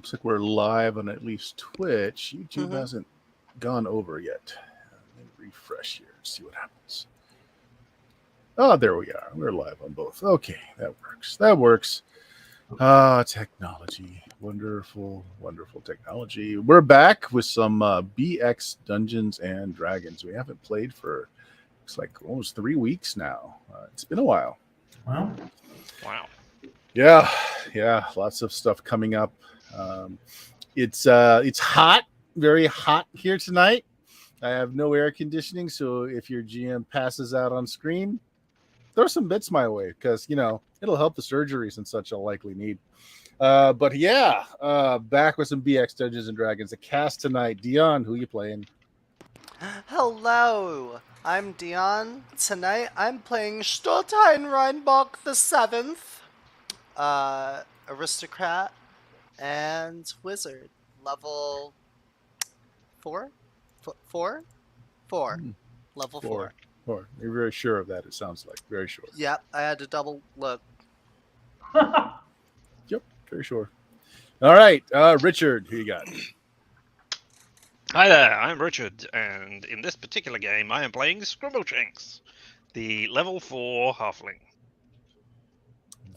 Looks like we're live on at least Twitch. YouTube hasn't gone over yet. Let me refresh here and see what happens. Oh, there we are. We're live on both. Okay, that works. That works. Technology. Wonderful, wonderful technology. We're back with some BX Dungeons and Dragons. We haven't played for, looks like almost 3 weeks now. It's been a while. Wow. Yeah. Lots of stuff coming up. It's hot, very hot here tonight. I have no air conditioning, so if your GM passes out on screen, throw some bits my way because it'll help the surgeries and such I'll likely need. But yeah, back with some BX Dungeons and Dragons. The cast tonight. Dion, who you playing? Hello, I'm Dion. Tonight I'm playing Shadowheim Reinbach the Seventh, aristocrat and wizard, level 4, level 4. You're very sure of that. It sounds like very sure. Yep, I had to double look. Yep, very sure. All right, Richard, who you got? Hi there, I'm Richard, and in this particular game, I am playing Scribblechinks, the level 4 halfling.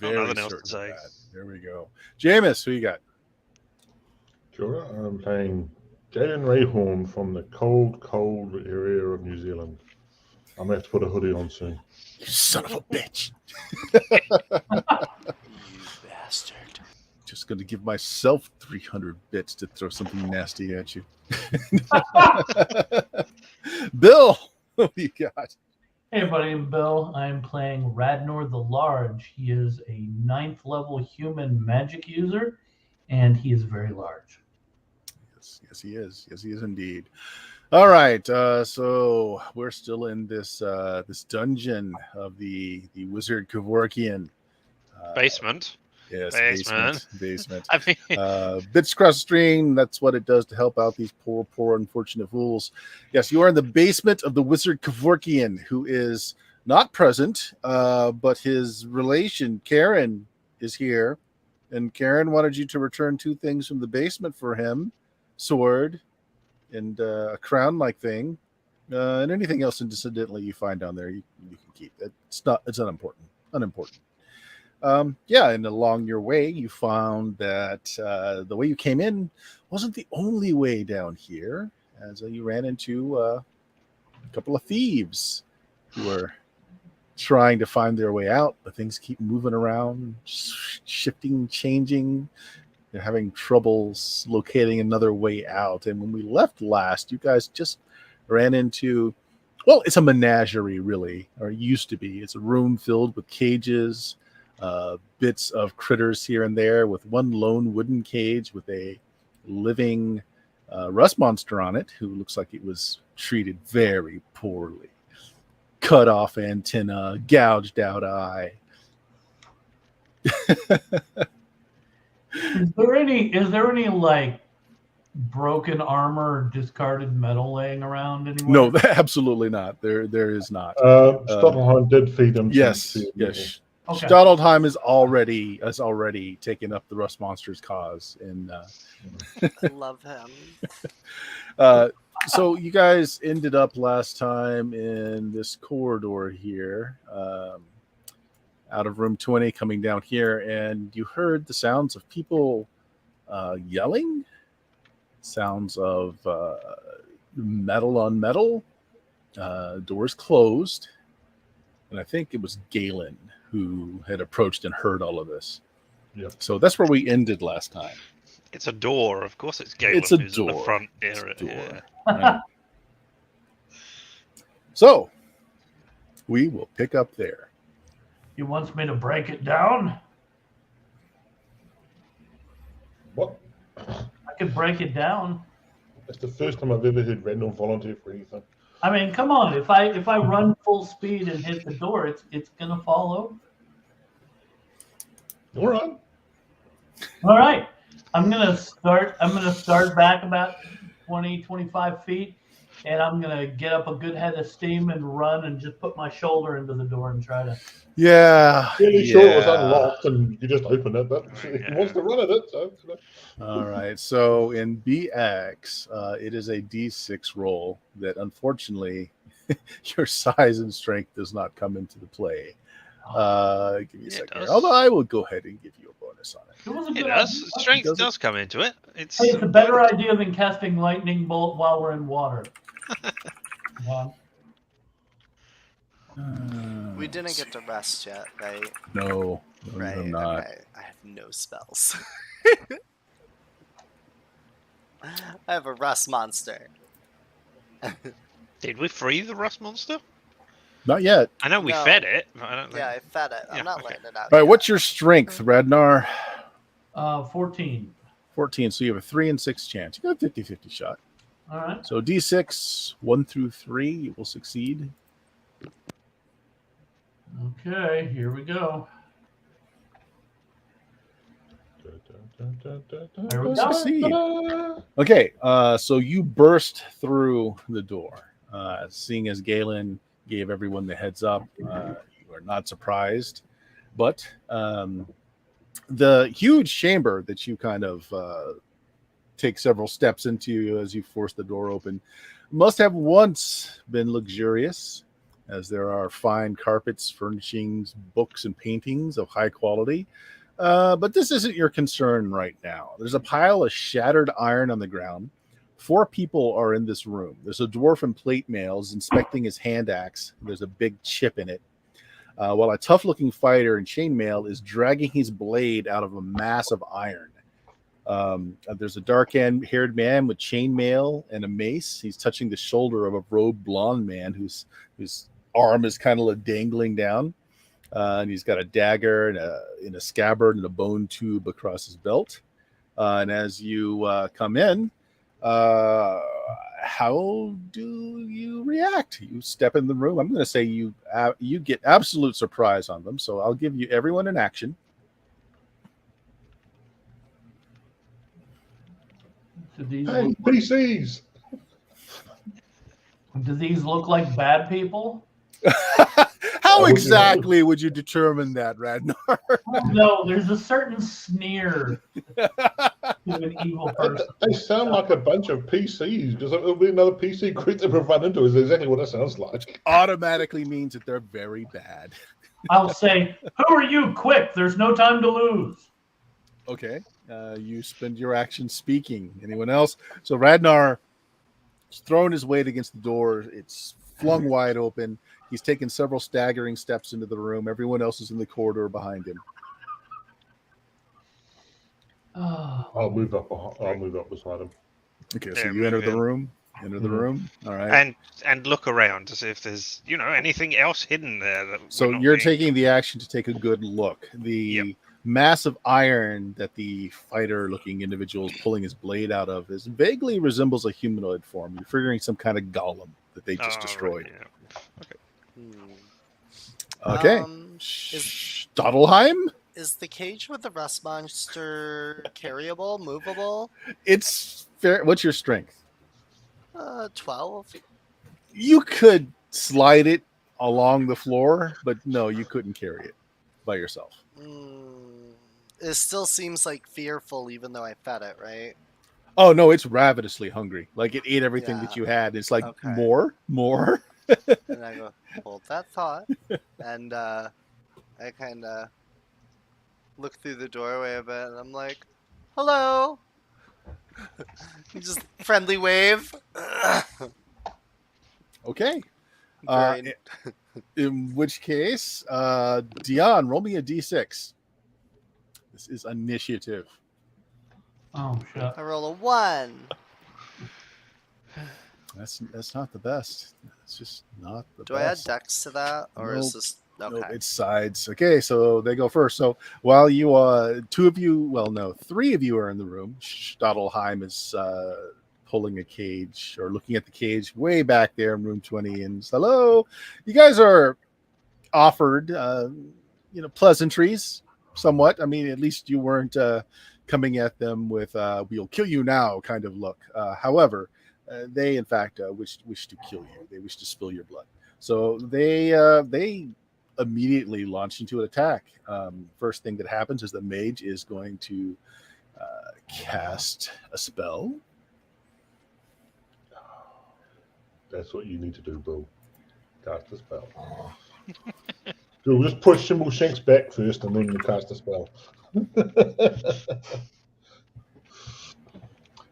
Very nothing else to certain say. of that. There we go. Jameis, who you got? Sure, I'm playing Jalen Rayhorn from the cold area of New Zealand. I'm going to have to put a hoodie on soon. You son of a bitch. You bastard. Just going to give myself 300 bits to throw something nasty at you. Bill, what do you got? Hey, buddy, I'm Bill. I'm playing Radnor the Large. He is a 9th level human magic user, and he is very large. Yes, he is. Yes, he is indeed. All right, so we're still in this this dungeon of the wizard Kevorkian. Basement. Yes, basement. I mean, Bits across the stream. That's what it does to help out these poor, unfortunate fools. Yes, you are in the basement of the wizard Kevorkian, who is not present, but his relation Karen is here, and Karen wanted you to return 2 things from the basement for him: sword and a crown-like thing, and anything else incidentally you find down there, you can keep. It's unimportant. And along your way, you found that the way you came in wasn't the only way down here, as you ran into a couple of thieves who were trying to find their way out, but things keep moving around, shifting, changing. They're having troubles locating another way out. And when we left last, you guys just ran into, well, it's a menagerie, really, or it used to be. It's a room filled with cages, bits of critters here and there, with one lone wooden cage with a living rust monster on it who looks like it was treated very poorly. Cut off antenna, gouged out eye. Is there any like broken armor or discarded metal laying around anywhere? No, absolutely not. There is not. Stottelheim did feed him. Yes. Okay. Stottelheim has already taken up the rust monster's cause, and I love him. so you guys ended up last time in this corridor here, out of room 20, coming down here, and you heard the sounds of people yelling, sounds of metal on metal, doors closed, and I think it was Galen who had approached and heard all of this. Yeah. So that's where we ended last time. it's a door. Of course, it's Galen It's a who's door. in the front It's a area. door. Yeah. Right. So we will pick up there. He wants me to break it down. What? I could break it down. That's the first time I've ever heard Randall volunteer for anything. I mean, come on. If I run full speed and hit the door, it's gonna fall over. All right. All right. I'm gonna start back about 20, 25 feet, and I'm gonna get up a good head of steam and run and just put my shoulder into the door and try to. Yeah. Really sure it was yeah. unlocked and you just opened it, but he Yeah. wants to run at it. So, All right. So in BX, it is a D6 roll that unfortunately your size and strength does not come into the play. Give me a It second. does. Although I will go ahead and give you a bonus on it. It was a It good does. idea. Strength Does it? does come into it. It's Hey, it's a better idea than casting lightning bolt while we're in water. Come on. We didn't get to rest yet, right? No, you Right. have not. Okay. I have no spells. I have a rust monster. Did we free the rust monster? Not yet. I know we No. fed it, but I don't think. Yeah, I fed it. I'm Yeah, not okay. letting it out. All right. yet. What's your strength, Radnar? 14. 14. So you have a 3 and 6 chance. You got a 50-50 shot. All right. So D6, 1 through 3, you will succeed. Okay, here we go. There we You go. succeed. Okay, so you burst through the door. Seeing as Galen gave everyone the heads up, you are not surprised. But the huge chamber that you kind of take several steps into as you force the door open must have once been luxurious, as there are fine carpets, furnishings, books, and paintings of high quality. But this isn't your concern right now. There's a pile of shattered iron on the ground. 4 people are in this room. There's a dwarf in plate mails inspecting his hand axe. There's a big chip in it. While a tough-looking fighter in chainmail is dragging his blade out of a mass of iron. There's a dark-haired man with chainmail and a mace. He's touching the shoulder of a robed blonde man whose arm is kind of dangling down. And he's got a dagger in a scabbard and a bone tube across his belt. And as you come in, how do you react? You step in the room. I'm going to say you get absolute surprise on them. So I'll give you everyone an action. Do these, Hey, look, PCs! do these look like bad people? How would you exactly would you determine that, Radnar? No, there's a certain sneer to an evil person. They sound like a bunch of PCs. Because it'll be another PC group that we've run into. Is exactly what it sounds like. Automatically means that they're very bad. I'll say, who are you? Quick, there's no time to lose. Okay. You spend your action speaking. Anyone else? So Radnar is throwing his weight against the door. It's flung wide open. He's taken several staggering steps into the room. Everyone else is in the corridor behind him. Oh, I'll move up beside him. Okay, so Yeah, you enter move the in. room. Enter the room. All right. And look around to see if there's anything else hidden there. That So we're not you're seeing. taking the action to take a good look. The Yep. mass of iron that the fighter-looking individual is pulling his blade out of is vaguely resembles a humanoid form. You're figuring some kind of golem that they just Oh, destroyed. right, yeah. Okay. Shadowheim? Is the cage with the rust monster carryable, movable? It's fair. What's your strength? 12. You could slide it along the floor, but no, you couldn't carry it by yourself. It still seems like fearful, even though I fed it, right? Oh no, it's ravenously hungry. Like it ate everything that Yeah. you had. It's like Okay. more. And I go, hold that thought. And I kind of look through the doorway a bit, and I'm like, hello. Just friendly wave. Okay. Great. In which case, Dion, roll me a d6. This is initiative. oh shit. I roll a 1. That's not the best. It's just not the Do I add best. dex to that, or Nope. is this okay? Nope, it's sides. Okay, so they go first. So while you, 2 of you, well, no, 3 of you are in the room. Shadowheim is pulling a cage or looking at the cage way back there in room 20. And hello, you guys are offered, pleasantries somewhat. I mean, at least you weren't coming at them with "we'll kill you now" kind of look. However, they in fact wish to kill you. They wish to spill your blood. So they immediately launch into an attack. First thing that happens is the mage is going to cast a spell. That's what you need to do, Bill. Cast a spell. So just push Shanks back first, and then you cast a spell.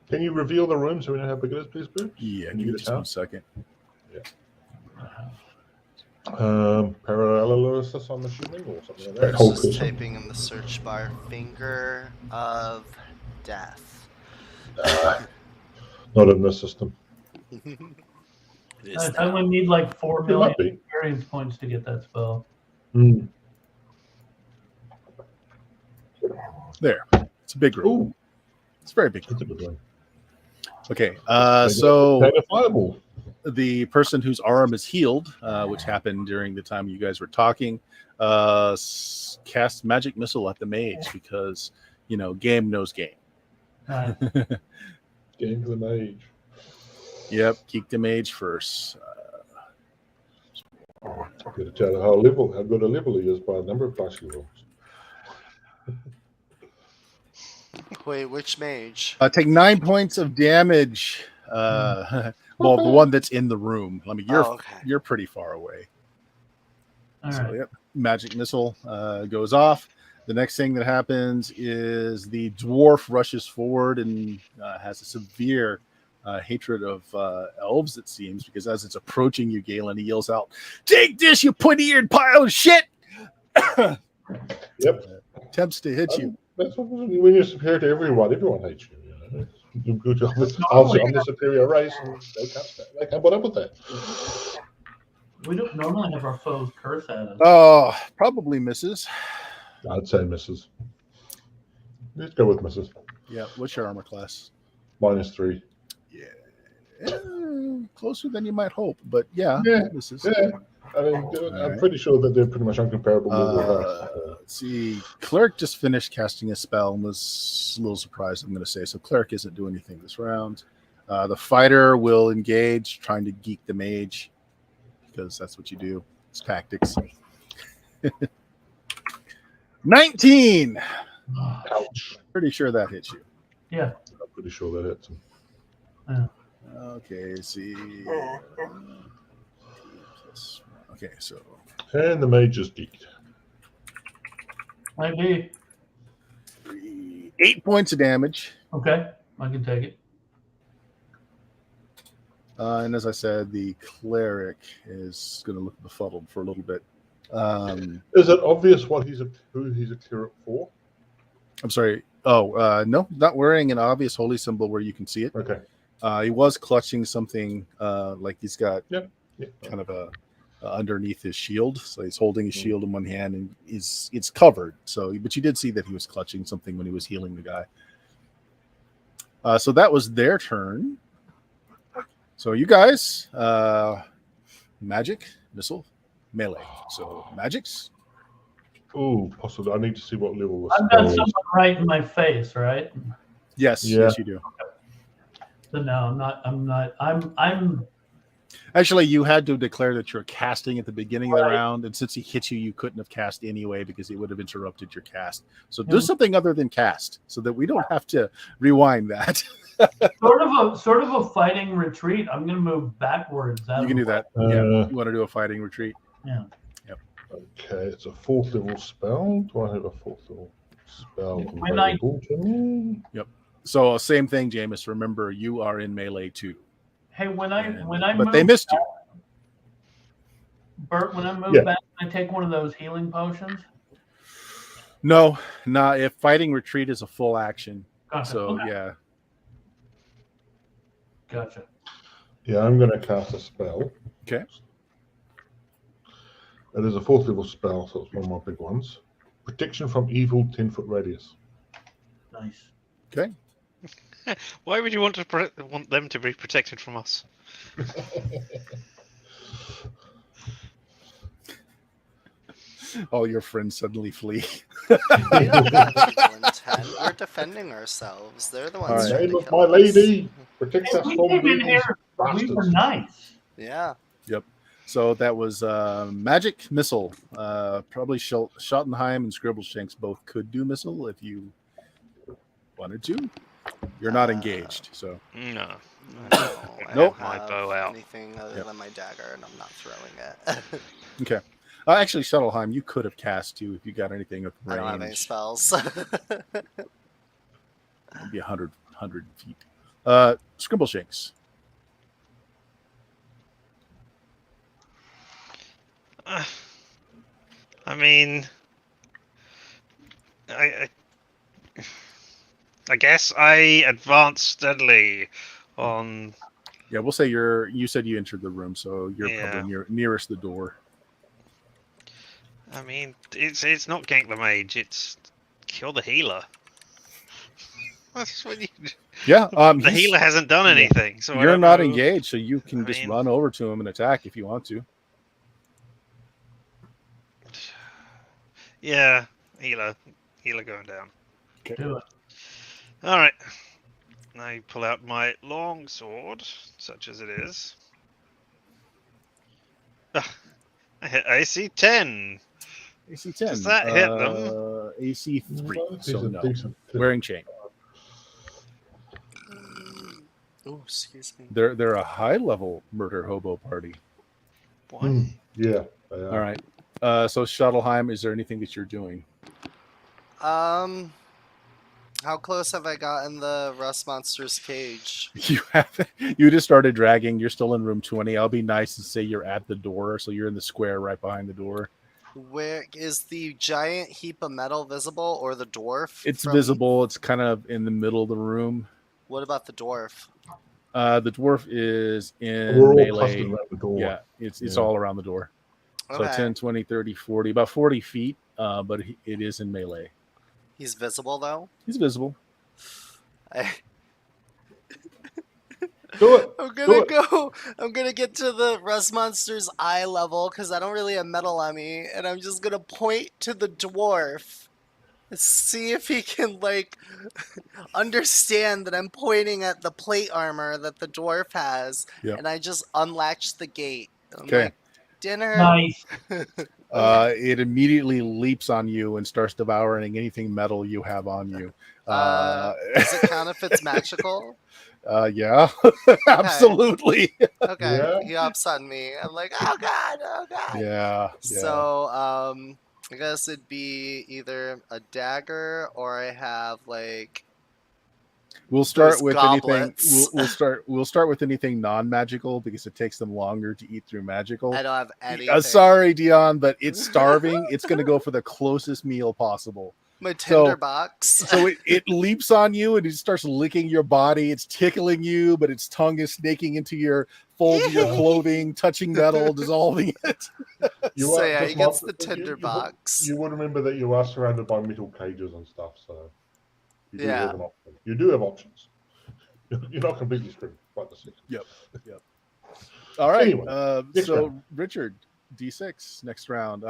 Can you reveal the room so we know how big it is, please, Boo? Yeah, Can give you me get just it 1 out? second. Parallelosis, I'm assuming, or something like that. It's Whole just person. typing in the search bar, finger of death. Not in this system. It I is only need like 4 It million might be. experience points to get that spell. Mm. There. It's a big room. Ooh, It's a very big room. that's a good one. Okay. Take So a fireball. the person whose arm is healed, which happened during the time you guys were talking, cast magic missile at the mage because, game knows game. Nice. Game to the mage. Yep, keep the mage first. Get a tell how good a level he is by the number of dice he rolls. Wait, which mage? Take 9 points of damage. Well, the one that's in the room. I mean, Okay. you're pretty far away. All So right. yep, magic missile goes off. The next thing that happens is the dwarf rushes forward and has a severe hatred of elves, it seems, because as it's approaching you, Galen, he yells out, "Take this, you pointy-eared pile of shit!" Yep. Attempts to hit you. That's what, when you're superior to everyone hates you. You do a good job. I'm the superior race, and they can't put up with that. We don't normally have our foes curse at us. Oh, probably misses. I'd say misses. Let's go with misses. Yeah, what's your armor class? -3. Yeah, closer than you might hope, but yeah, Yeah, misses. Yeah. I mean, I'm pretty sure that they're pretty much uncomparable. Let's see. Cleric just finished casting a spell and was a little surprised, I'm going to say. So Cleric isn't doing anything this round. The fighter will engage, trying to geek the mage, because that's what you do. It's tactics. 19! Ouch. Pretty sure that hits you. Yeah. I'm pretty sure that hits him. Okay, see. Okay, so And the mage is geeked. Maybe. 8 points of damage. Okay. I can take it. And as I said, the cleric is going to look befuddled for a little bit. Is it obvious who he's a cleric for? I'm sorry. Oh, no, not wearing an obvious holy symbol where you can see it. Okay. He was clutching something like he's got Yeah. kind of a underneath his shield. So he's holding his shield in one hand and it's covered. So, but you did see that he was clutching something when he was healing the guy. So that was their turn. So you guys, magic, missile, melee. So magics. Ooh, possibly. I need to see what level this I've got spell is. someone right in my face, right? Yes, Yeah. yes, you do. So no, I'm not. I'm. Actually, you had to declare that you're casting at the beginning of the Right. round, and since he hit you, you couldn't have cast anyway because it would have interrupted your cast. So do something other than cast, so that we don't have to rewind that. Sort of a fighting retreat. I'm gonna move backwards. You can do that. Yeah, you want to do a fighting retreat? Yeah. Okay, it's a 4th level spell. Do I have a 4th level spell When I- available to me? So same thing, Jameis. Remember, you are in melee too. Hey, when I But move they missed you. Bert, when I move Yeah. back, I take one of those healing potions. No, not if fighting retreat is a full action. Gotcha. So Okay. yeah, Gotcha. Yeah, I'm going to cast a spell. okay. It is a 4th level spell, so it's one of my big ones. Protection from evil, 10-foot radius. Nice. Okay. Why would you want them to be protected from us? All your friends suddenly flee. We don't have evil intent. We're defending ourselves. They're the ones All right. trying Name to of kill my us. lady, protect Hey, us we from came in these here. We bastards. were nice. Yeah. Yep. So that was magic missile. Probably Schottenheim and Scribbleshanks both could do missile if you wanted to. You're not engaged, so No. No, I Nope. don't My have bow out. anything other Yep. than my dagger, and I'm not throwing it. okay. Actually, Schottenheim, you could have cast too if you got anything with I range. don't have any spells. It'd be 100 feet. Scribbleshanks. I mean, I guess I advanced steadily on. Yeah, we'll say you said you entered the room, so you're Yeah. probably nearest the door. I mean, it's not gank the mage; it's kill the healer. That's what you. Yeah, The healer hasn't done yeah. anything, so I you're don't not know. engaged, so you can I just mean- run over to him and attack if you want to. Yeah, healer going down. Do it. All right. I pull out my long sword, such as it is. I hit AC 10. AC 10. Does that hit them? AC 3, He's so a no. decent Wearing chain. Oh, excuse me. They're a high level murder hobo party. What? Yeah. All right. So Schottenheim, is there anything that you're doing? How close have I gotten the rust monster's cage? You just started dragging. You're still in room 20. I'll be nice and say you're at the door, so you're in the square right behind the door. Where is the giant heap of metal visible, or the dwarf? It's from- visible. It's kind of in the middle of the room. What about the dwarf? The dwarf is in We're all melee. clustered around the door. Yeah, it's Yeah. all around the door. So Okay. 10, 20, 30, 40, about 40 feet, but it is in melee. He's visible though. He's visible. Do it. I'm Do gonna it. go. I'm gonna get to the rust monster's eye level because I don't really have metal on me, and I'm just gonna point to the dwarf, see if he can like understand that I'm pointing at the plate armor that the dwarf has, Yep. and I just unlatch the gate. I'm Okay. like, dinner. Nice. It immediately leaps on you and starts devouring anything metal you have on you. Does it count if it's magical? Yeah, absolutely. Okay, Yeah. he ups on me. I'm like, oh god, oh god. Yeah. So, I guess it'd be either a dagger or I have like. We'll start those with goblets. anything. We'll start with anything non-magical because it takes them longer to eat through magical. I don't have anything. Sorry, Dion, but it's starving. It's going to go for the closest meal possible. My tinder box. So it leaps on you and it starts licking your body. It's tickling you, but its tongue is snaking into your folds of your clothing, touching metal, dissolving it. So yeah, he gets just the tinder box. You would remember that you are surrounded by metal cages and stuff, so you do Yeah. have an option. You do have options. You're not completely screwed. Right this second. Yep. All right. Anyway, next So round. Richard, D6 next round.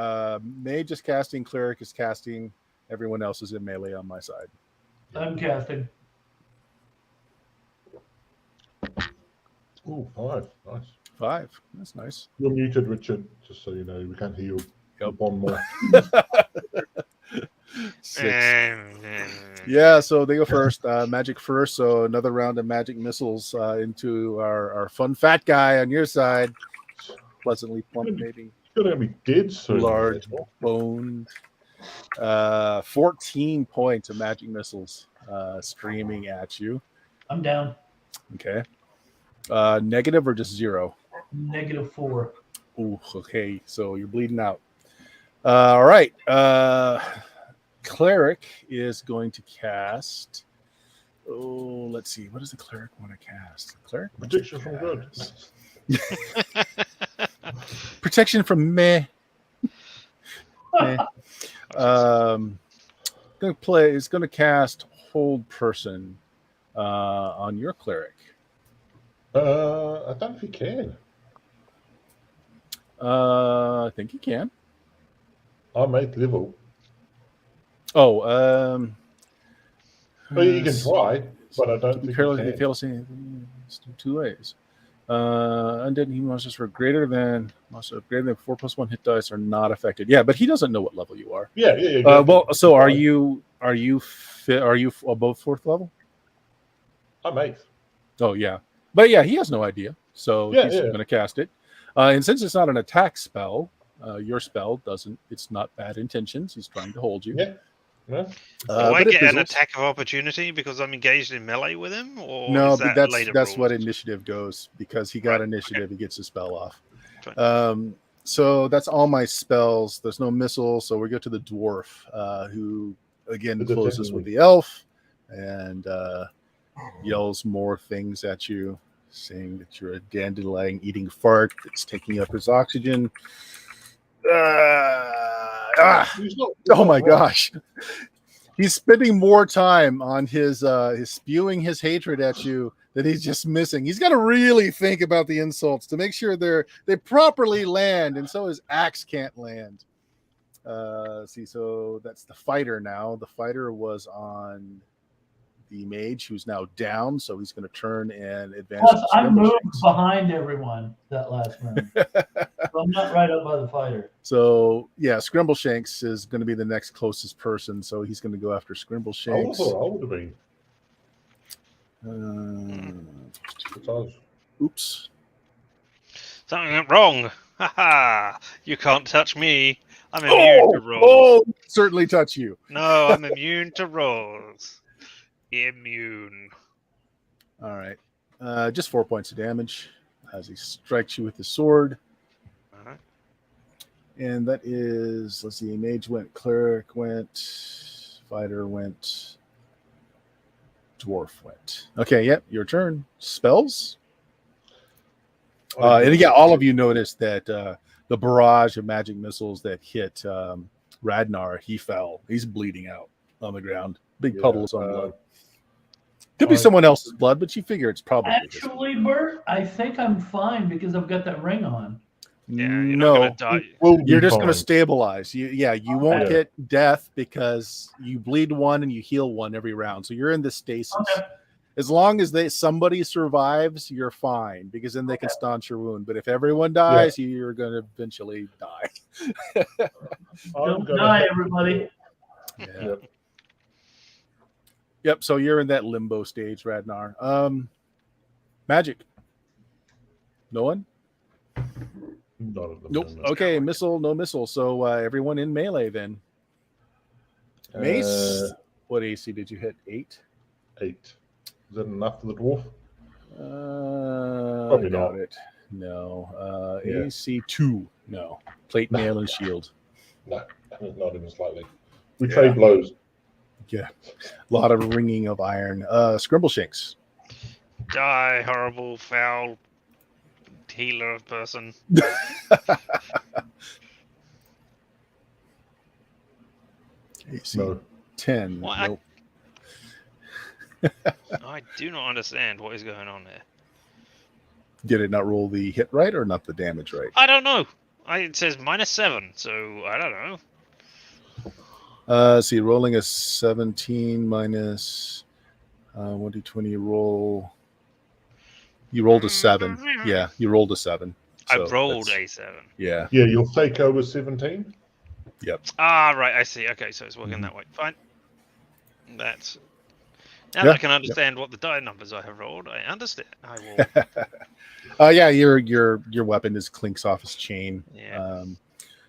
Mage is casting, cleric is casting. Everyone else is in melee on my side. I'm casting. Ooh, 5. Nice. 5. That's nice. You're muted, Richard, just so you know. We can't hear you. Yep. One more. 6. Yeah, so they go first. Magic first. So another round of magic missiles into our fun fat guy on your side. Pleasantly plump, maybe. You're going to be dead soon. Large boned. 14 points of magic missiles streaming at you. I'm down. Okay. Negative or just 0? -4. Ooh, okay. So you're bleeding out. All right. Cleric is going to cast. Oh, let's see. What does the cleric want to cast? Cleric wants to Protection from good. cast- Protection from meh. Meh. It's going to cast Hold Person on your cleric. I don't know if you can. I think you can. I'm 8th level. Oh, Well, you can try, but I don't to be think careless you if you can. fail to say two ways. Undead and human monsters for greater than 4+1 hit dice are not affected. Yeah, but he doesn't know what level you are. Yeah. Exactly. Well, so are Fine. you above 4th level? I'm 8th. Oh yeah, but yeah, he has no idea, so Yeah, he's yeah. going to cast it. And since it's not an attack spell, your spell doesn't. It's not bad intentions. He's trying to hold you. Yeah. Yeah. Do I but it get an fizzles. attack of opportunity because I'm engaged in melee with him, or No, is but that that's later what rules? initiative goes because he got Right, initiative. He gets his spell off. Fine. So that's all my spells. There's no missile, so we go to the dwarf, who again The closes with detective. the elf and yells more things at you, saying that you're a dandelion eating fart that's taking up his oxygen. He's not Oh my wrong. gosh. He's spending more time on his spewing his hatred at you that he's just missing. He's got to really think about the insults to make sure they properly land, and so his axe can't land. See, so that's the fighter now. The fighter was on the mage, who's now down, so he's going to turn and advance. Plus, I moved behind everyone that last round. So I'm not right up by the fighter. So yeah, Scrimbleshanks is going to be the next closest person, so he's going to go after I would have Scrimbleshanks. thought I would have been. Besides, Oops. Something went wrong. Haha! You can't touch me. I'm immune to rolls. Oh, certainly touch you. No, I'm immune to rolls. Immune. All right. Just 4 points of damage as he strikes you with the sword. Alright. And that is, let's see, mage went, cleric went, fighter went, dwarf went. Okay, yep, your turn. Spells? And yeah, all of you noticed that the barrage of magic missiles that hit Radnar, he fell. He's bleeding out on the ground. Big puddles on blood. Could be someone else's blood, but you figure it's probably Actually, Bert, I think I'm fine because I've got that ring on. Yeah, you're not gonna die. You're just going to stabilize. You won't Okay. hit death because you bleed one and you heal one every round. So you're in the stasis. Okay. As long as somebody survives, you're fine because then they can staunch your wound. But if everyone dies, you're going to eventually die. Don't die, everybody. Yeah. Yep. So you're in that limbo stage, Radnar. Magic. No one? Nope. Okay, missile, no missile. So everyone in melee then. Mace. What AC did you hit? 8? 8. Is that enough for the dwarf? Probably not. It. No. Yeah. AC 2. No. Plate, mail, and shield. No, not even slightly. We trade blows. Yeah. A lot of ringing of iron. Scrimbleshanks. Die, horrible, foul healer person. AC No. 10. What? Nope. I do not understand what is going on there. Did it not roll the hit right or not the damage right? I don't know. It says -7, so I don't know. See, rolling a 17 minus 1d20 roll. You rolled a 7. Yeah, you rolled a 7. So I rolled that's- a 7. Yeah. Yeah, your Seiko was 17. Yep. Ah, right. I see. Okay, so it's working that way. Fine. That's now Yeah, that I can understand what the die numbers I have rolled. I understand. I will. Yeah, your weapon is clinks off his chain. Yeah.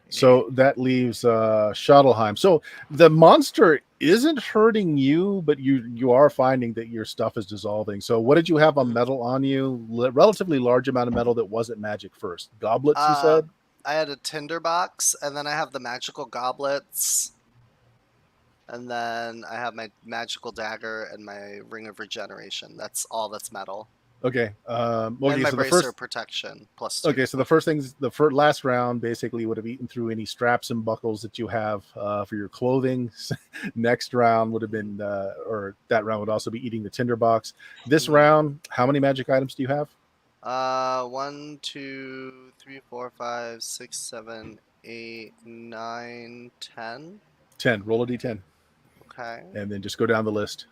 So that leaves Shadowheim. So the monster isn't hurting you, but you are finding that your stuff is dissolving. So what did you have on metal on you? Relatively large amount of metal that wasn't magic first. Goblets, you said? I had a tinderbox, and then I have the magical goblets, and then I have my magical dagger and my ring of regeneration. That's all that's metal. Okay. And my So the bracer first. protection +2. Okay, so the first things, last round basically would have eaten through any straps and buckles that you have for your clothing. Next round would have been, or that round would also be eating the tinderbox. This round, how many magic items do you have? 1, 2, 3, 4, 5, 6, 7, 8, 9, 10. 10. Roll a d10. Okay. and then just go down the list.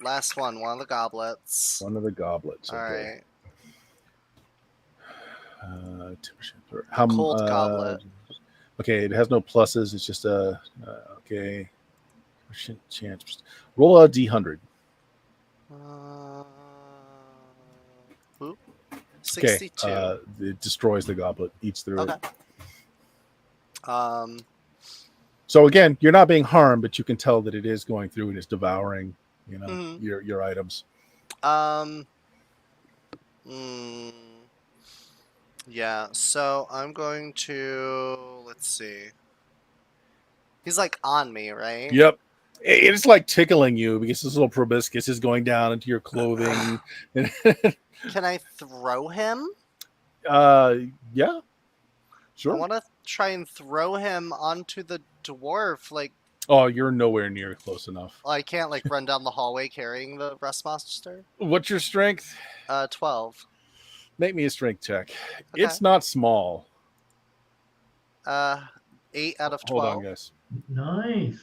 Last one of the goblets. One of the goblets. All Okay. right. How Cold goblet. Okay, it has no pluses. It's just a okay. Chance. Roll a d100. Oop. Okay. 62. It destroys the goblet. Eats through Okay. it. So again, you're not being harmed, but you can tell that it is going through and it's devouring, Mhm. your items. Yeah, so I'm going to, let's see. He's like on me, right? Yep. It's like tickling you because this little proboscis is going down into your clothing. Can I throw him? Yeah. Sure. I want to try and throw him onto the dwarf. Like, Oh, you're nowhere near close enough. I can't like run down the hallway carrying the rust monster. What's your strength? 12. Make me a strength check. Okay. It's not small. 8 out of 12. Hold on, guys. Nice.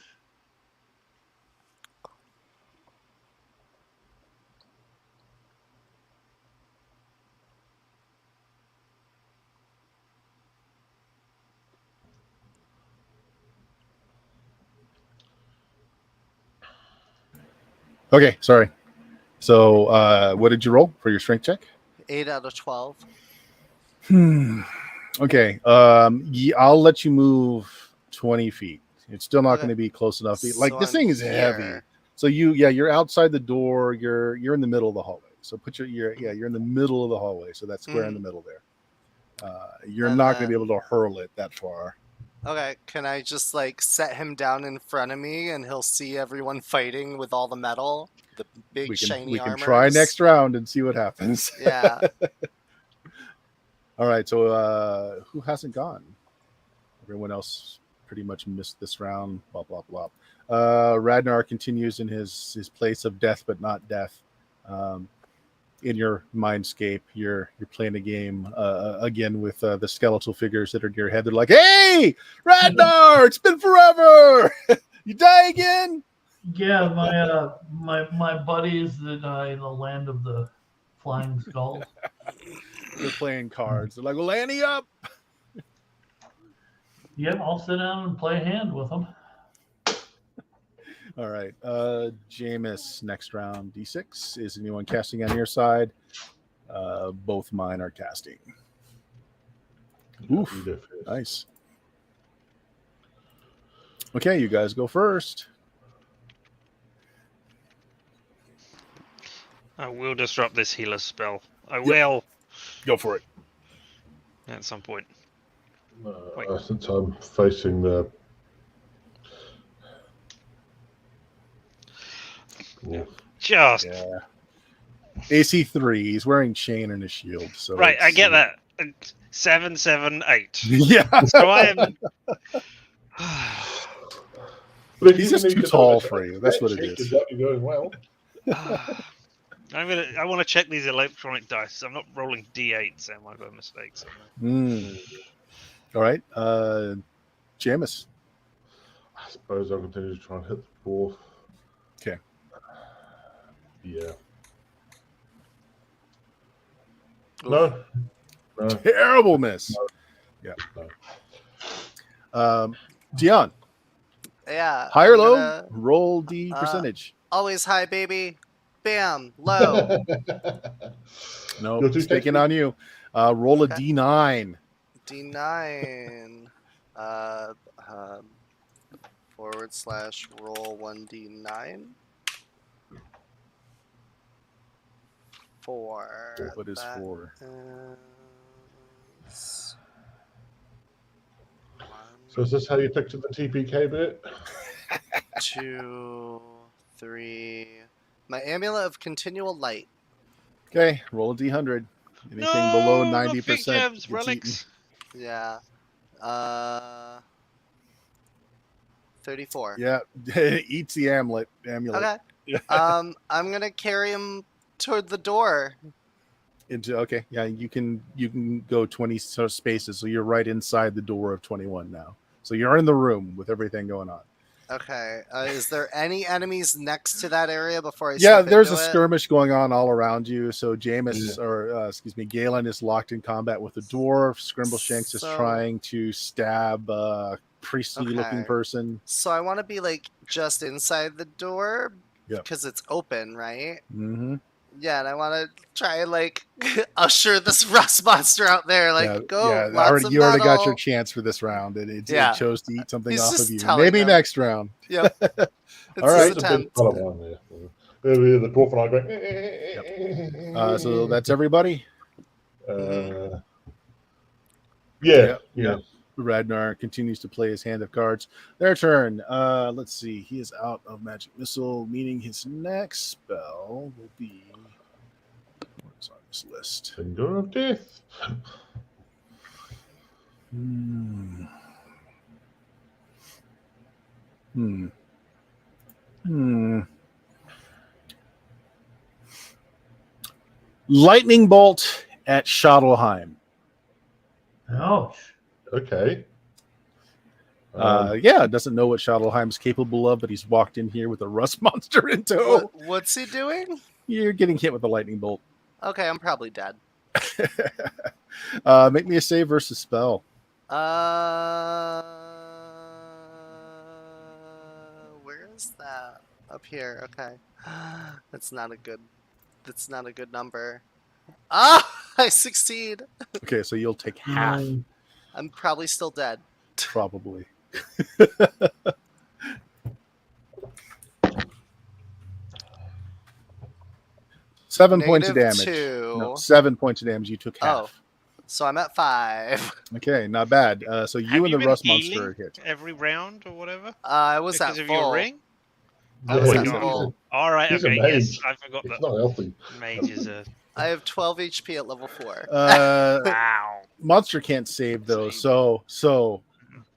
Okay, sorry. So, what did you roll for your strength check? 8 out of 12. Okay. I'll let you move 20 feet. It's still not Okay. going to be close enough. So Like this I'm thing is heavy. here. So you're outside the door. You're in the middle of the hallway. So put you're in the middle of the hallway. So that's square in the middle there. You're And not going to be then- able to hurl it that far. Okay, can I just like set him down in front of me and he'll see everyone fighting with all the metal? The big shiny We can armors? try next round and see what happens. Yeah. All right. So who hasn't gone? Everyone else pretty much missed this round. Blah blah blah. Radnar continues in his place of death, but not death. In your mindscape, you're playing a game again with the skeletal figures that are in your head. They're like, "Hey, Radnar, it's been forever. You die again." Yeah, my buddies that in the land of the flying skulls. They're playing cards. They're like, "Well, ante up." Yeah, I'll sit down and play a hand with them. All right. Jameis, next round, D6. Is anyone casting on your side? Both mine are casting. Oof. Nice. Okay, you guys go first. I will disrupt this healer spell. I will. Go for it. At some point. Since I'm facing the... Yeah. Just Yeah. AC 3. He's wearing chain and a shield. So right. I it's, get that. 7, 7, 8. Yeah. So I am. But if He's you just need too to tall do for you. That's what it check, is. You're going well. I want to check these electronic dice. I'm not rolling d8s, am I, by mistake? All right. Jameis. I suppose I'll continue to try and hit the fourth. Okay. Yeah. No. Terrible miss. Yeah. No. Dion. Yeah. High or I'm low? gonna- Roll the percentage. Always high, baby. Bam. Low. No, You're too it's taking techy. on you. Roll a Okay. D9. D9. / roll 1d9. 4. What is That 4? is So is this how you picture the TPK bit? 2, 3. My Amulet of Continual Light. Okay, roll a D100. Anything No, below not 90%. fig jabs, gets relics. Yeah. 34. eaten. Yeah, eats the amulet. Okay. I'm gonna carry him toward the door. Okay, yeah, you can go 20 sort of spaces, so you're right inside the door of 21 now. So you're in the room with everything going on. Okay. Is there any enemies next to that area before I Yeah, step there's a into it? skirmish going on all around you. So Galen is locked in combat with the dwarf. Scrimbleshanks is So- trying to stab a priestly-looking Okay. person. So I want to be like just inside the door Yep. because it's open, right? Mm-hmm. Yeah, and I want to try and like usher this rust monster out there. Like, go, lots of you already got your metal. chance for this round, and it Yeah. chose to eat something He's off of just you. telling Maybe them. next round. Yep. It's All right. his There's a big attempt. fellow down there. The dwarf and I going. So that's everybody. Yeah. Radnar continues to play his hand of cards. Their turn. Let's see. He is out of Magic Missile, meaning his next spell will be. What's on this list? Finger of Death. Lightning Bolt at Shadowheim. Ouch. Okay. Doesn't know what Shadowheim's capable of, but he's walked in here with a rust monster in tow. What's he doing? You're getting hit with a lightning bolt. Okay, I'm probably dead. Make me a save versus spell. Where is that? Up here. Okay. That's not a good number. Ah, I succeed. Okay, so you'll take half, I'm probably still dead. probably. 7 points of damage. -2. No, 7 points of damage. You took half. So I'm at 5. Okay, not bad. So Have you and the been rust healing monster are hit. every round or whatever? I was Because at of your full. ring? I was Yeah, at he's- full. All right, He's a okay, mage. yes, I forgot It's that. not healthy. Mage is a I have 12 HP at level 4. wow. Monster can't save though, so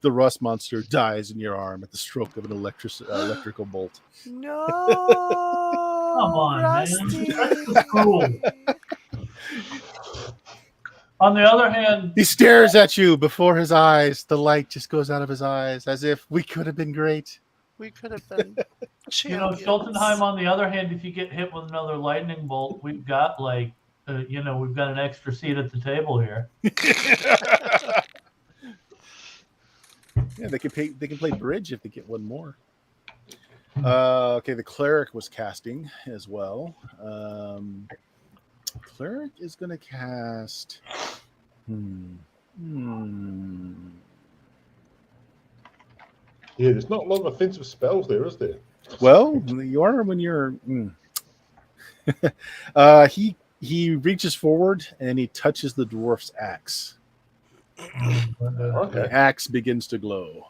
the rust monster dies in your arm at the stroke of an electrical bolt. No. Come on, Rusty. man. Cool. On the other hand, He stares at you before his eyes. The light just goes out of his eyes as if we could have been great. We could have been champions. Stoltenheim, on the other hand, if you get hit with another lightning bolt, we've got we've got an extra seat at the table here. Yeah, they can play bridge if they get one more. Okay, the cleric was casting as well. Cleric is going to cast. Yeah, there's not a lot of offensive spells there, is there? Well, you are when you're. He reaches forward and he touches the dwarf's axe. Okay. The axe begins to glow.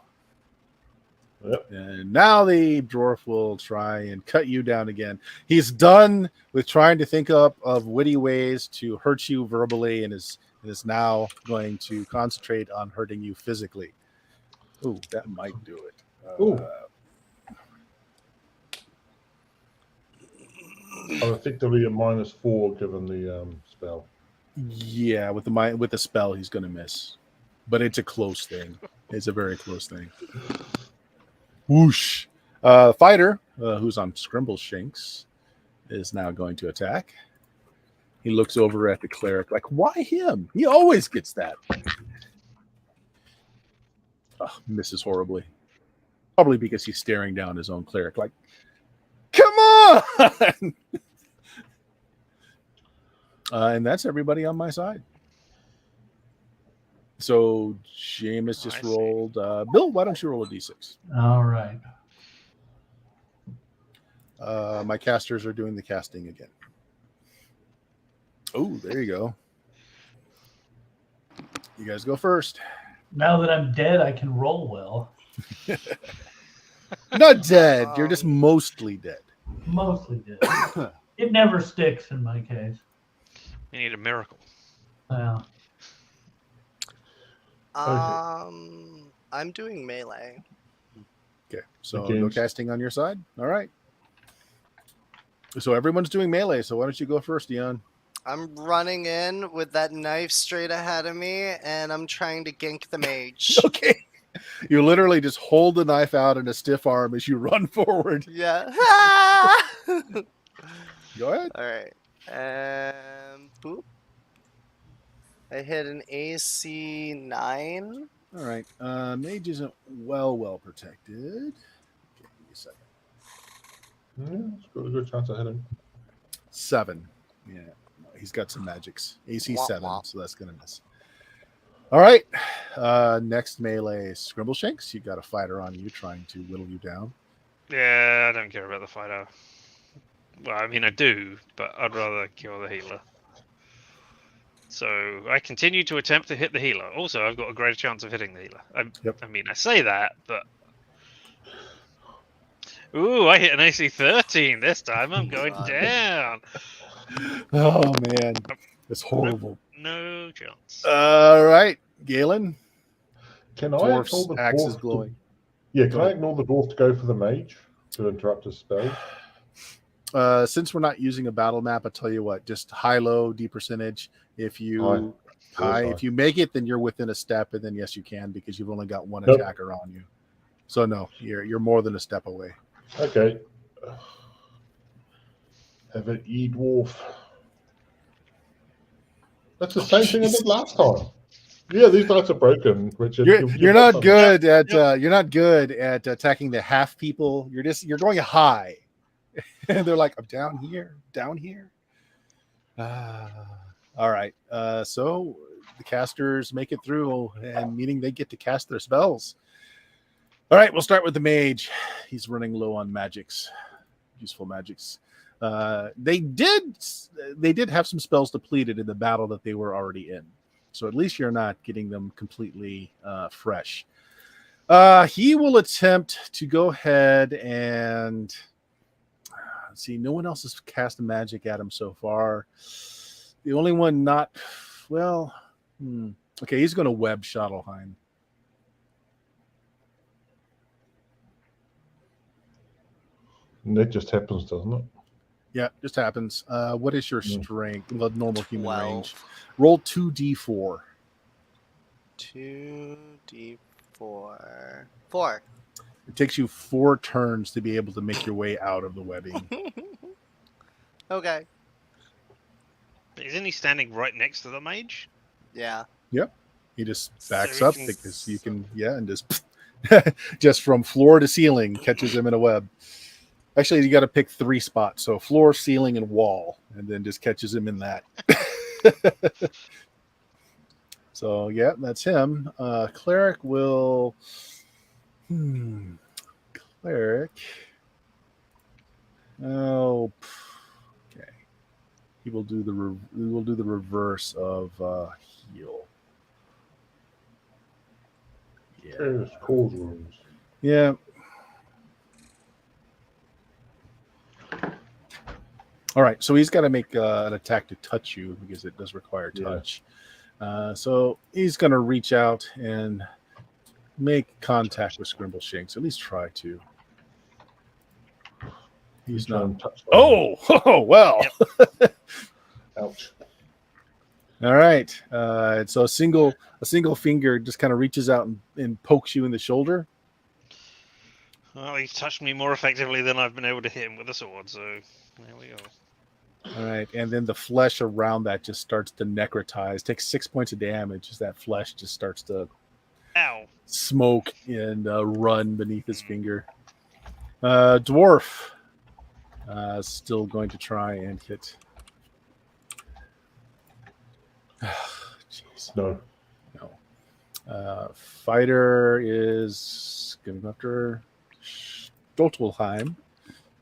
Yep. And now the dwarf will try and cut you down again. He's done with trying to think up of witty ways to hurt you verbally and is now going to concentrate on hurting you physically. Ooh, that might do it. Ooh. I'm effectively a -4 given the spell. Yeah, with the spell, he's going to miss. But it's a close thing. It's a very close thing. Whoosh. Fighter, who's on Scrimbleshanks, is now going to attack. He looks over at the cleric like, why him? He always gets that. Misses horribly. Probably because he's staring down his own cleric like, come on! And that's everybody on my side. So Jameis just rolled. Bill, why don't you roll a d6? All right. My casters are doing the casting again. Oh, there you go. You guys go first. Now that I'm dead, I can roll well. Not dead. You're just mostly dead. Mostly dead. It never sticks in my case. You need a miracle. Well, I'm doing melee. Okay, so Okay. no casting on your side. All right. So everyone's doing melee. So why don't you go first, Dion? I'm running in with that knife straight ahead of me, and I'm trying to gank the mage. Okay. You literally just hold the knife out in a stiff arm as you run forward. Yeah. Go ahead. All right. Boop. I hit an AC 9. All right. Mage isn't well protected. Okay, give me a second. Yeah, it's got a good chance of hitting. 7. Yeah, no, he's got some magics. AC Womp 7, womp. so that's gonna miss. All right. Next melee, Scrimbleshanks. You got a fighter on you, trying to whittle you down. Yeah, I don't care about the fighter. Well, I mean, I do, but I'd rather kill the healer. So I continue to attempt to hit the healer. Also, I've got a greater chance of hitting the healer. I mean, I say that, but... Ooh, I hit an AC 13 this time. I'm going God. down. Oh man, that's horrible. No chance. All right, Galen. Can I Dwarf's ignore the axe is dwarf glowing. Yeah, Go can I ahead. ignore the dwarf to go for the mage to interrupt his spells? Since we're not using a battle map, I'll tell you what, just high, low, D percentage. If you High. if you make it, then you're within a step, and then yes, you can because you've only got one Yep. attacker on you. So no, you're more than a step away. Okay. Have an e-dwarf. That's the same thing I did last time. Yeah, these dice are broken, Richard. You're not good at you're not good at attacking the half people. You're going high, and they're like, I'm down here. All right. So the casters make it through, and meaning they get to cast their spells. All right, we'll start with the mage. He's running low on magics, useful magics. They did have some spells depleted in the battle that they were already in. So at least you're not getting them completely fresh. He will attempt to go ahead and let's see. No one else has cast a magic at him so far. The only one not well. Okay, he's going to web Shadowheim. And it just happens, doesn't it? Yeah, just happens. What is your strength? The normal human 12. range. Roll 2d4. 2d4. 4. It takes you 4 turns to be able to make your way out of the webbing. Okay. Isn't he standing right next to the mage? Yeah. He just backs So he up can- because you can, and just just from floor to ceiling catches him in a web. Actually, you got to pick 3 spots. So floor, ceiling, and wall, and then just catches him in that. So yeah, that's him. Cleric will. Cleric. Oh, okay. He will do the reverse of heal. Yeah. Curious cause wounds. Yeah. All right, so he's got to make an attack to touch you because it does require touch. So he's going to reach out and make contact with Scrimbleshanks. At least try to. He's Try not. and touch them. Oh, well. Ouch. All right. So a single finger just kind of reaches out and pokes you in the shoulder. Well, he's touched me more effectively than I've been able to hit him with a sword, so there we go. All right, and then the flesh around that just starts to necrotize. Takes 6 points of damage as that flesh just starts to Ow. smoke and run beneath his finger. Dwarf still going to try and hit. Jeez, No. no. Fighter is going to go after Stoltelheim.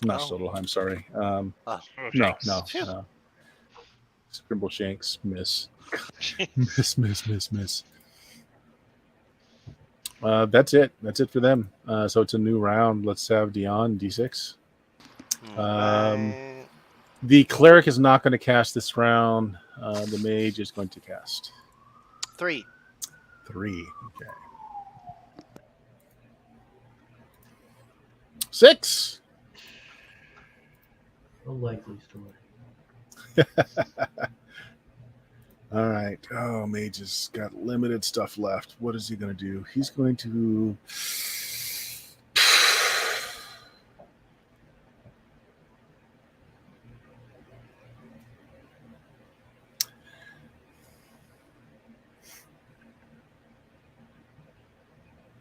Not Oh. Stoltelheim, sorry. Oh, No. thanks. Scrimbleshanks miss. miss. That's it. That's it for them. So it's a new round. Let's have Dion D6. Right. The cleric is not going to cast this round. The mage is going to cast 3. 3. Okay. 6. A likely story. All right. Oh, Mage has got limited stuff left. What is he going to do? He's going to.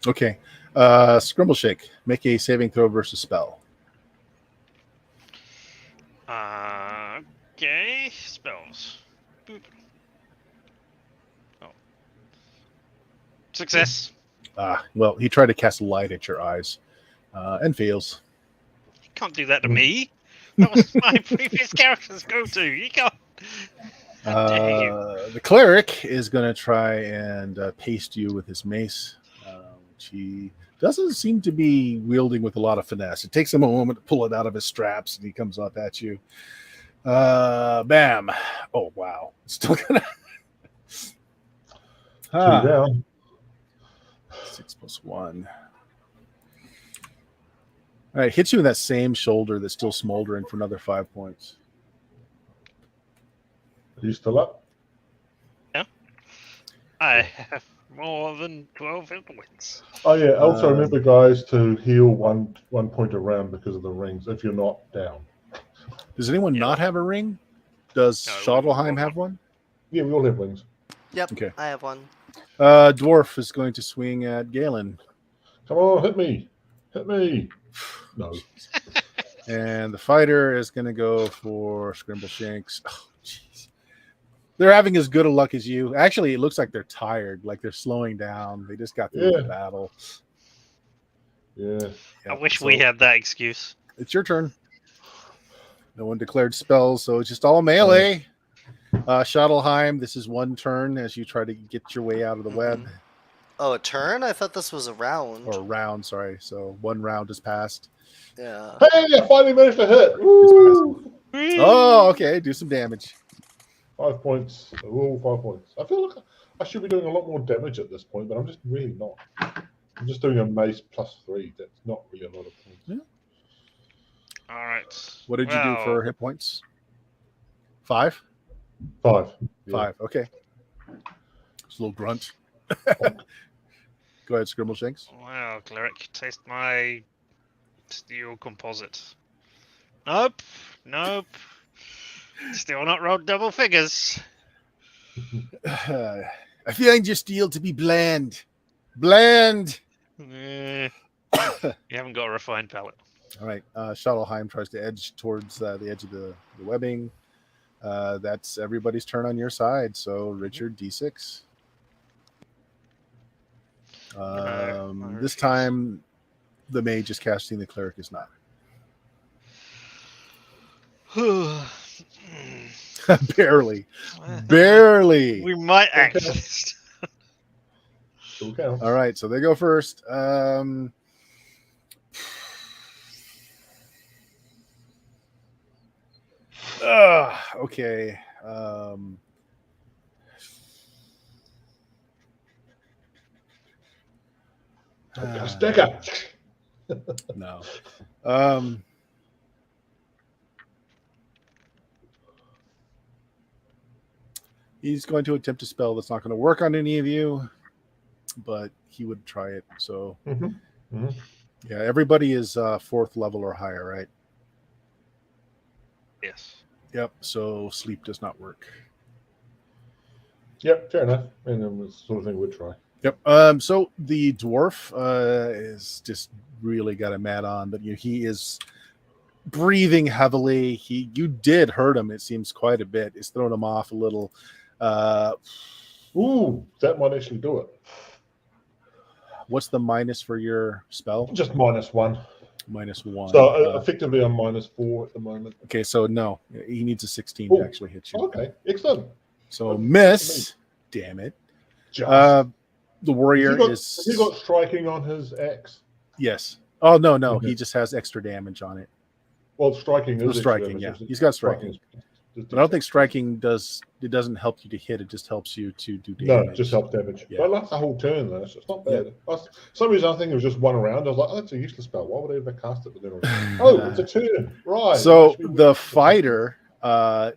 Okay. Scrimble Shake. Make a saving throw versus spell. Okay, spells. Boop. Oh. Success. Well, he tried to cast light at your eyes and fails. You can't do that to me. That was my previous character's go-to. You can't. How dare you? The cleric is going to try and paste you with his mace, which he doesn't seem to be wielding with a lot of finesse. It takes him a moment to pull it out of his straps, and he comes up at you. Bam! Oh wow! Still gonna. 2 down. 6 + 1. All right, hits you in that same shoulder that's still smoldering for another 5 points. Are you still up? I have more than 12 hit points. Oh yeah. Also remember, guys, to heal one point around because of the rings. If you're not down. Does anyone not have a ring? Does No, Shadowheim have one? Yeah, we all have rings. Yep, Okay. I have one. Dwarf is going to swing at Galen. Come on, hit me. Hit me. No. And the fighter is going to go for Scrimble Shanks. Oh, jeez. They're having as good a luck as you. Actually, it looks like they're tired, like they're slowing down. They just got through the battle. Yeah. I wish we had that excuse. It's your turn. No one declared spells, so it's just all melee. Shadowheim, this is one turn as you try to get your way out of the web. Oh, a turn? I thought this was a round. Or round, sorry. So one round has passed. Yeah. Hey, I finally managed to hit. Woo! Oh, okay. Do some damage. 5 points. Ooh, 5 points. I feel like I should be doing a lot more damage at this point, but I'm just really not. I'm just doing a mace +3. That's not really a lot of points. Yeah. All right. What did you do for hit points? 5? 5. Yeah. 5. Okay. Just a little grunt. Go ahead, Scrimble Shanks. Well, cleric, taste my steel composite. Nope. Still not rolled double figures. I find your steel to be bland. Bland. You haven't got a refined palate. All right. Shadowheim tries to edge towards the edge of the webbing. That's everybody's turn on your side. So, Richard, D6. This time, the mage is casting, the cleric is not. Barely. We might Okay. actually. Still counts. All right, so they go first. Okay. Sticker. No. He's going to attempt a spell that's not going to work on any of you, but he would try it. So, yeah, everybody is 4th level or higher, right? Yes. Yep. So sleep does not work. Yep, fair enough. And then the sort of thing we'd try. Yep. So the dwarf is just really got a mad on, but he is breathing heavily. You did hurt him, it seems, quite a bit. It's thrown him off a little. Ooh, that might actually do it. What's the minus for your spell? Just -1. -1. So effectively, I'm -4 at the moment. Okay, so no, he needs a 16 Ooh. to actually hit you. Okay, excellent. So miss. Damn it. Just. The warrior Has he got striking on his axe? Yes. Oh no, Okay. he just has extra damage on it. Well, striking is Striking, yeah. He's got striking. But I don't think striking doesn't help you to hit, it just helps you to do damage. No, just help damage. Yeah. But that's the whole turn, though. So it's not bad. For some reason, I think it was just one round. I was like, oh, that's a useless spell. Why would I ever cast it? But then I was like, oh, it's a turn. Right. So the fighter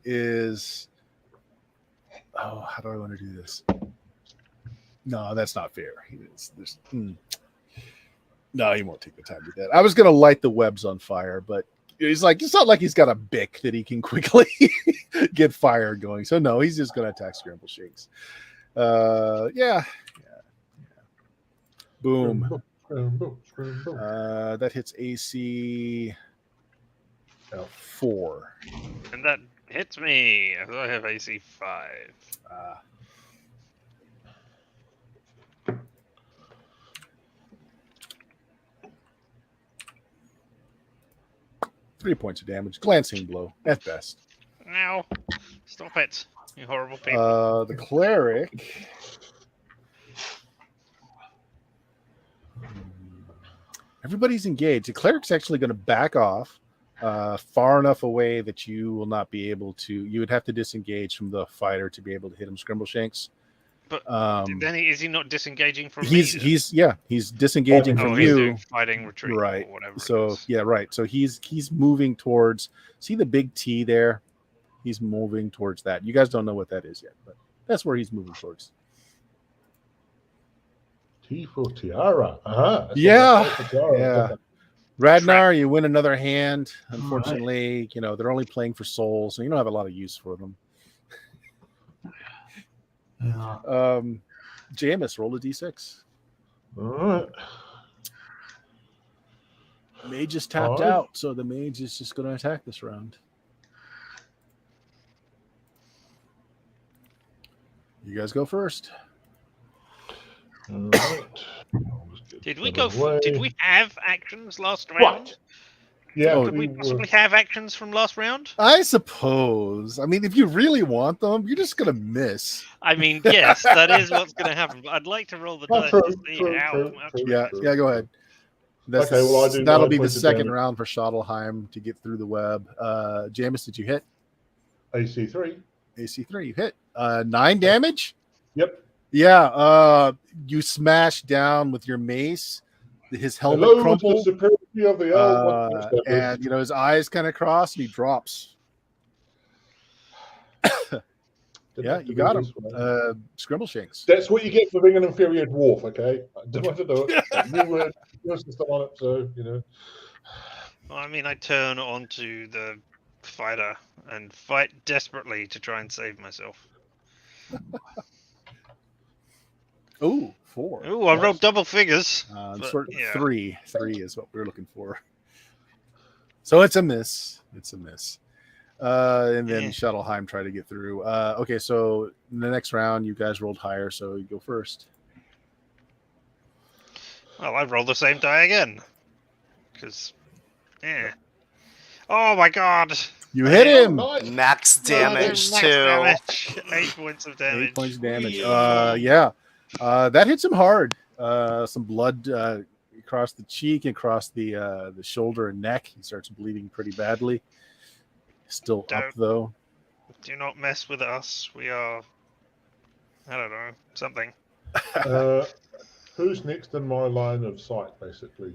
is how do I want to do this? No, that's not fair. No, he won't take the time to do that. I was going to light the webs on fire, but it's not like he's got a bick that he can quickly get fire going. So no, he's just going to attack Scramble Shakes. Yeah. Boom. That hits AC 4. And that hits me. I have AC 5. 3 points of damage. Glancing blow at best. Ow. Stop it, you horrible people. The cleric. Everybody's engaged. The cleric's actually going to back off far enough away that you will not be able to. You would have to disengage from the fighter to be able to hit him. Scrimble Shanks. But then is he not disengaging from me? He's disengaging from he's you. doing fighting retreat, Right. Or whatever. So right. So he's moving towards. See the big T there? He's moving towards that. You guys don't know what that is yet, but that's where he's moving towards. T for tiara. Yeah. Radnar, you win another hand. Unfortunately, they're only playing for souls, so you don't have a lot of use for them. Yeah. Jameis, roll a d6. All right. Mage is tapped 5. out, so the mage is just going to attack this round. You guys go first. All right. Did we have actions last round? What? Yeah. Oh, Could we possibly have actions from last round? I suppose. I mean, if you really want them, you're just going to miss. I mean, yes, that is what's going to happen. But I'd like to roll the dice to see how much. Yeah, go ahead. Okay, well, that'll be the points of second damage. round for Shadowheim to get through the web. Jameis, did you hit? AC 3. AC 3, you hit. 9 damage? Yep. Yeah, you smash down with your mace. His helmet Hello, the crumbles. superiority of the elf. And his eyes kind of cross and he drops. Yeah, you got him. Scrimble Shanks. That's what you get for being an inferior dwarf, okay? I don't want to do it. You were your system on it, so, Well, I mean, I turn onto the fighter and fight desperately to try and save myself. Ooh, 4. Ooh, I rolled double figures. Yeah. 3 is what we're looking for. So it's a miss. And then Shadowheim tried to get through. Okay, so in the next round, you guys rolled higher, so you go first. Well, I rolled the same die again. Because, Oh my god! You hit him! Max damage, Max too. damage. 8 points of damage. 8 points of damage. That hits him hard. Some blood across the cheek, across the shoulder and neck. He starts bleeding pretty badly. Still up, though. Do not mess with us. We are, I don't know, something. Who's next in my line of sight, basically?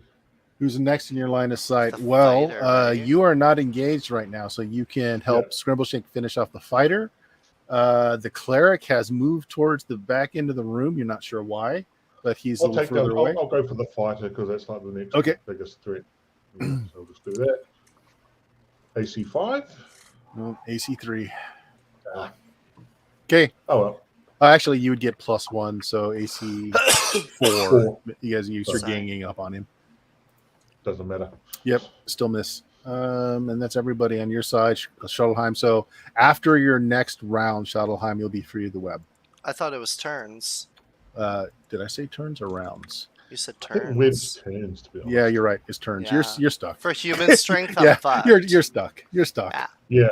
Who's next in your line of sight? The Well, fighter, right? you are not engaged right now, so you can help Scrimbleshank finish off the fighter. The cleric has moved towards the back end of the room. You're not sure why, but he's a little further away. I'll go for the fighter because that's like the next biggest threat. So I'll just do that. AC 5? No, AC 3. Okay. Oh, well. Actually, you would get +1, so AC 4. You start ganging up on him. Doesn't matter. Yep, still miss. And that's everybody on your side, Shadowheim. So after your next round, Shadowheim, you'll be free of the web. I thought it was turns. Did I say turns or rounds? You said I think turns. web's turns, to be honest. Yeah, you're right. It's turns. Yeah. You're stuck. For human strength, I'm Yeah, fucked. you're stuck. You're stuck. Yeah.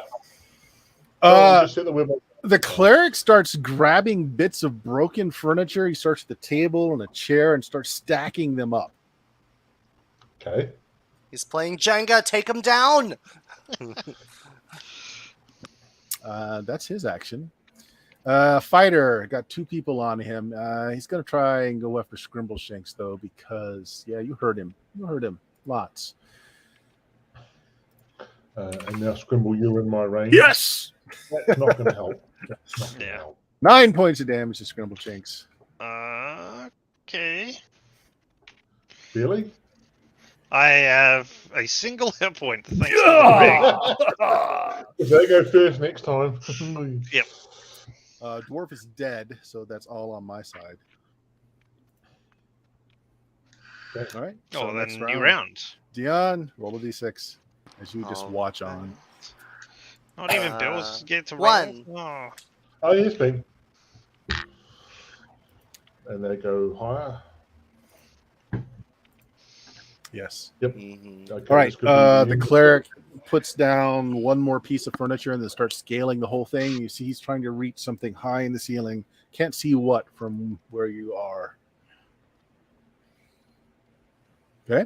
Yeah. Just hit the web. The cleric starts grabbing bits of broken furniture. He starts at the table and a chair and starts stacking them up. Okay. He's playing Jenga. Take him down. That's his action. Fighter got 2 people on him. He's going to try and go after Scrimbleshanks, though, because, you heard him. You heard him. Lots. And now, Scrimble, you're in my range. Yes! That's not going to help. 9 points of damage to Scramble Chinks. Okay. Really? I have a single hit point thanks to the ring. They go first next time. Yep. Dwarf is dead, so that's all on my side. Okay. All right. Oh, so then next new round. Dion, roll a d6 as you just All watch right. on. Not even Bill's get to roll. One. Oh. Oh, yes, been. And they go higher. Yes. Mhm. Okay, All right. this could be The medium. cleric puts down one more piece of furniture and then starts scaling the whole thing. You see he's trying to reach something high in the ceiling. Can't see what from where you are. Okay.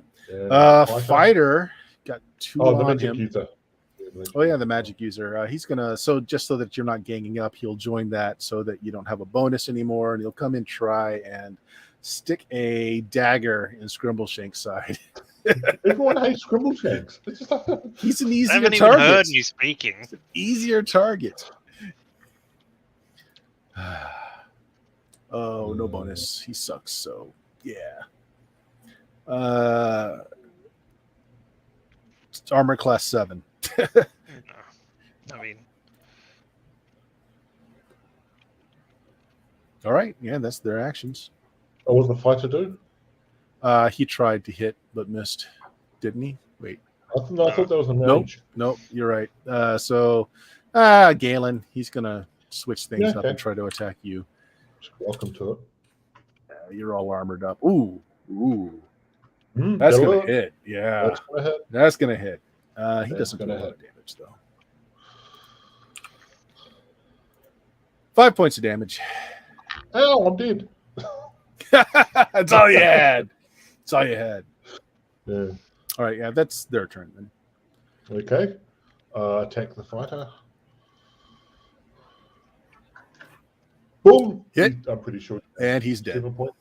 Fighter got 2 Oh, the on magic him. user. Oh yeah, the magic user. He's gonna just so that you're not ganging up, he'll join that so that you don't have a bonus anymore, and he'll come in, try and stick a dagger in Scrimbleshank's side. Everyone hates Scrimbleshanks. It's just He's an I easier haven't even target. heard you speaking. He's an easier target. Oh, no bonus. He sucks. So yeah. It's armor class 7. No. I mean, All right. Yeah, that's their actions. what was the fighter do? He tried to hit but missed, didn't he? Wait. I thought that was a Nope. mage. Nope, you're right. Galen, he's gonna switch things up and try to attack you. Welcome to it. You're all armored up. Ooh. Mm, That's get gonna alert. hit. Yeah, That's gonna hit. that's gonna hit. He That's doesn't do a gonna lot of damage though. 5 points of damage. Ow, I'm dead. That's all you had. That's all you had. Yeah. All right, yeah, that's their turn then. Okay. Attack the fighter. Boom. Hit. I'm pretty sure. And he's dead. 7 points.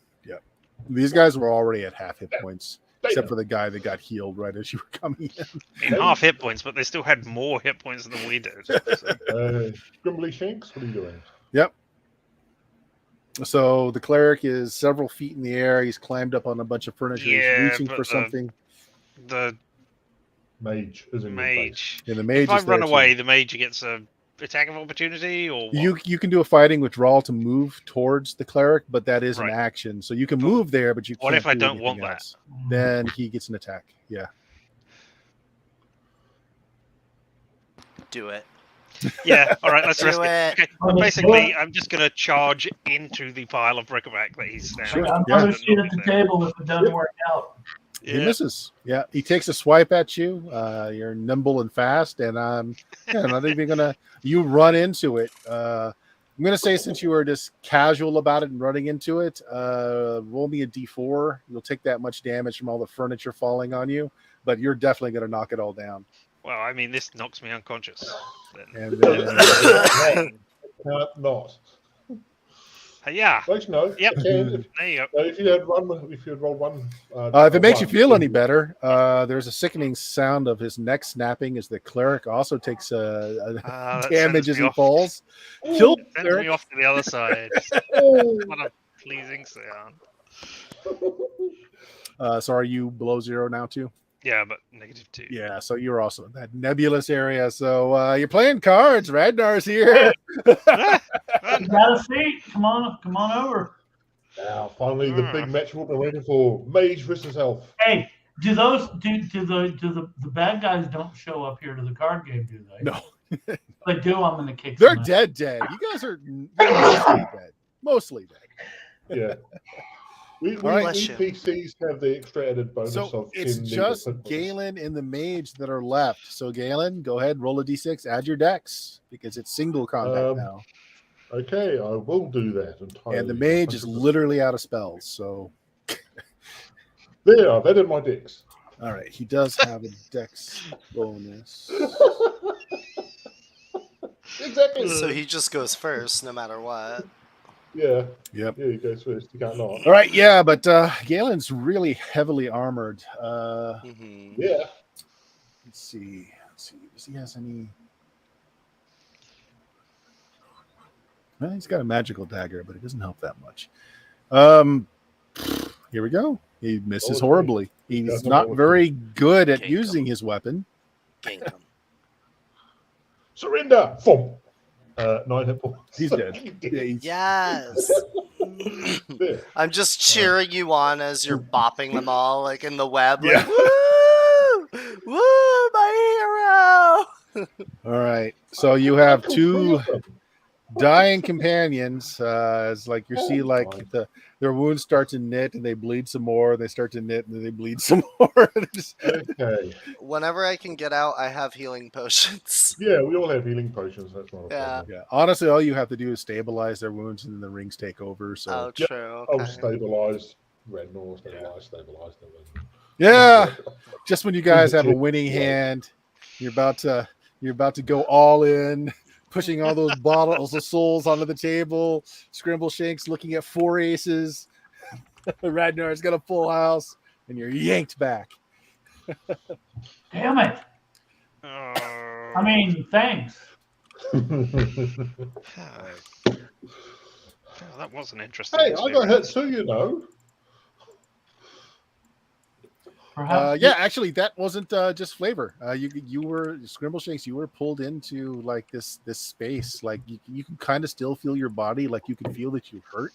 These guys were already at half hit points, except Damn. for the guy that got healed right as you were coming in. in half hit points, but they still had more hit points than we did. So. Scrimbly Shanks, what are you doing? Yep. So the cleric is several feet in the air. He's climbed up on a bunch of furniture. Yeah, He's reaching but for something. The Mage is in your face. mage. And the mage If I is there run too. away, the mage gets a attack of opportunity, or what? You can do a fighting withdrawal to move towards the cleric, but that is Right. an action. So you can But move there, but you can't. what if I do don't want anything that? else. Then he gets an attack. Yeah. Do it. Yeah, all right, let's Do risk it. it. Okay, well, basically, I'm just going to charge into the pile of bric-a-brac that he's now. Sure. I'm Yeah. going to shoot at the table if it doesn't work out. He Yeah. misses. Yeah, he takes a swipe at you. You're nimble and fast, and I'm not even gonna. You run into it. I'm gonna say since you were just casual about it and running into it, roll me a d4. You'll take that much damage from all the furniture falling on you, but you're definitely gonna knock it all down. Well, I mean, this knocks me unconscious. Then. And then, Can't not. Yeah, Actually, no. Yep. It can. there you go. If you had rolled one. if it makes you feel any better, there's a sickening sound of his neck snapping as the clerik also takes That damage sends as me he off- falls. Kill the Sends me cleric. off to the other side. Oh. What a pleasing sound. So are you below 0 now too? Yeah, but -2. Yeah, so you're also in that nebulous area. So you're playing cards. Ragnar's here. Ah, fun. You got a seat. Come on over. Now, finally, the big match we've been waiting for: Mage versus Elf. Hey, do the bad guys don't show up here to the card game, do they? No, If they do, I'm gonna kick they're them out. dead. You guys are mostly dead. Mostly dead. Yeah. We right. PCs have the extra added bonus So of it's 10 just negative hit points. Galen and the mage that are left. So Galen, go ahead, roll a d6, add your dex because it's single combat now. Okay, I will do that entirely. And the mage is 100%. literally out of spells. So There, I've added my decks. all right, he does have a dex bonus. Exactly. So he just goes first, no matter what. Yeah, Yep. yeah, he goes first. You can't not. All right, yeah, but Galen's really heavily armored. Hmm. Yeah. Let's see. Does he has any? Well, he's got a magical dagger, but it doesn't help that much. Here we go. He misses horribly. He's not very good at using his weapon. Gank him. Surrender! Thump! 9 hit points. He's dead. Yeah, Yes. I'm just cheering you on as you're bopping them all like in the web. Like, Yeah. woo! Woo! My hero! All right. So you have two dying companions. It's like you see like their wounds start to knit and they bleed some more. They start to knit and then they bleed some more. Okay. Whenever I can get out, I have healing potions. Yeah, we all have healing potions. That's not a problem. Yeah. Honestly, all you have to do is stabilize their wounds and then the rings take over. So Oh, Yep. true. Oh, Okay. stabilize. Rednor, stabilize. yeah. Just when you guys have a winning hand, you're about to go all in, pushing all those bottles of souls onto the table. Scrimbleshanks looking at 4 aces. Radnar's got a full house, and you're yanked back. Damn it! I mean, thanks. That was an interesting. Hey, I got hit too, you know. Perhaps Yeah, actually, that wasn't just flavor. You were Scrimbleshanks. You were pulled into like this space. Like you can kind of still feel your body. Like you can feel that you hurt.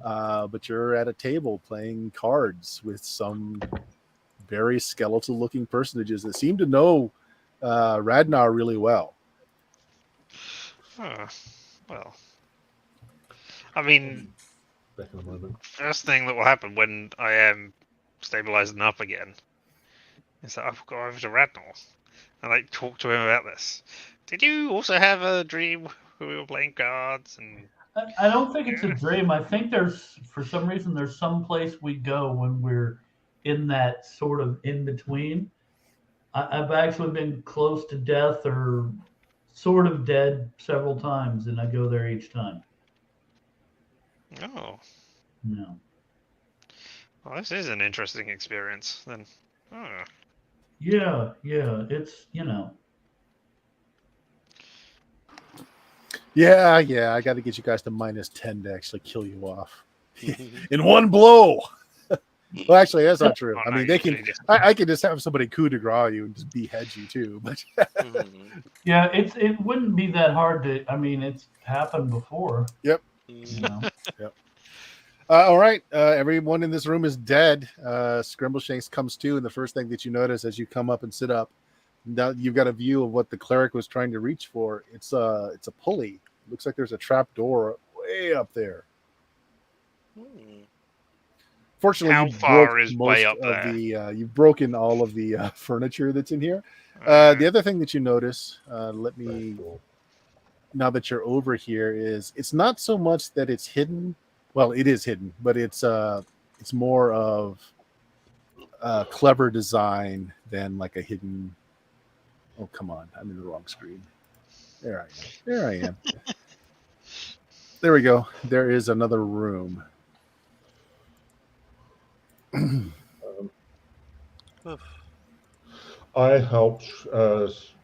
But you're at a table playing cards with some very skeletal-looking personages that seem to know Radnar really well. Well, I mean, Back in a moment. first thing that will happen when I am stabilizing up again is that I've got over to Radnor and like talk to him about this. Did you also have a dream where we were playing cards? And I don't think it's a dream. I think for some reason, there's some place we go when we're in that sort of in between. I've actually been close to death or sort of dead several times, and I go there each time. oh, No. well, this is an interesting experience. Then, Yeah. It's Yeah. I got to get you guys to -10 to actually kill you off in one blow. Well, actually, that's not true. I mean, they can. I can just have somebody coup de grace you and just behead you too. But yeah, it wouldn't be that hard to. I mean, it's happened before. Yep. You know. Yep. All right. Everyone in this room is dead. Scrimbleshanks comes to, and the first thing that you notice as you come up and sit up, now you've got a view of what the cleric was trying to reach for. It's a pulley. Looks like there's a trap door way up there. Fortunately, How you far broke is most way up of there? the. You've broken all of the furniture that's in here. The other thing that you notice, now that you're over here, is it's not so much that it's hidden. Well, it is hidden, but it's more of clever design than like a hidden. Oh, come on! I'm in the wrong screen. There I am. There we go. There is another room. I helped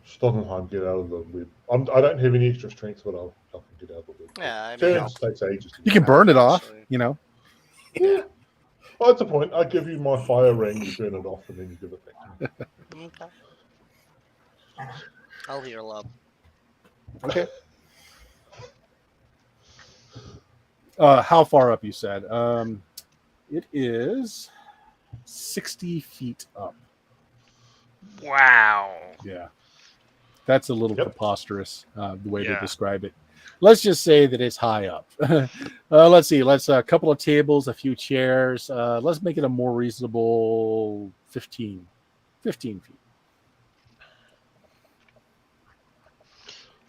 Shadowheim get out of the web. I don't have any extra strength, but I'll help him get out of the web. Yeah, I mean, Turns takes ages. You can burn it off, Actually. you know. Yeah. Well, that's the point. I give you my fire ring, you burn it off, and then you give it back to me. okay. I'll hear love. Okay. How far up, you said? It is 60 feet up. wow. Yeah. That's a little Yep. preposterous, the way to Yeah. describe it. Let's just say that it's high up. Let's see. Let's a couple of tables, a few chairs. Let's make it a more reasonable 15 feet.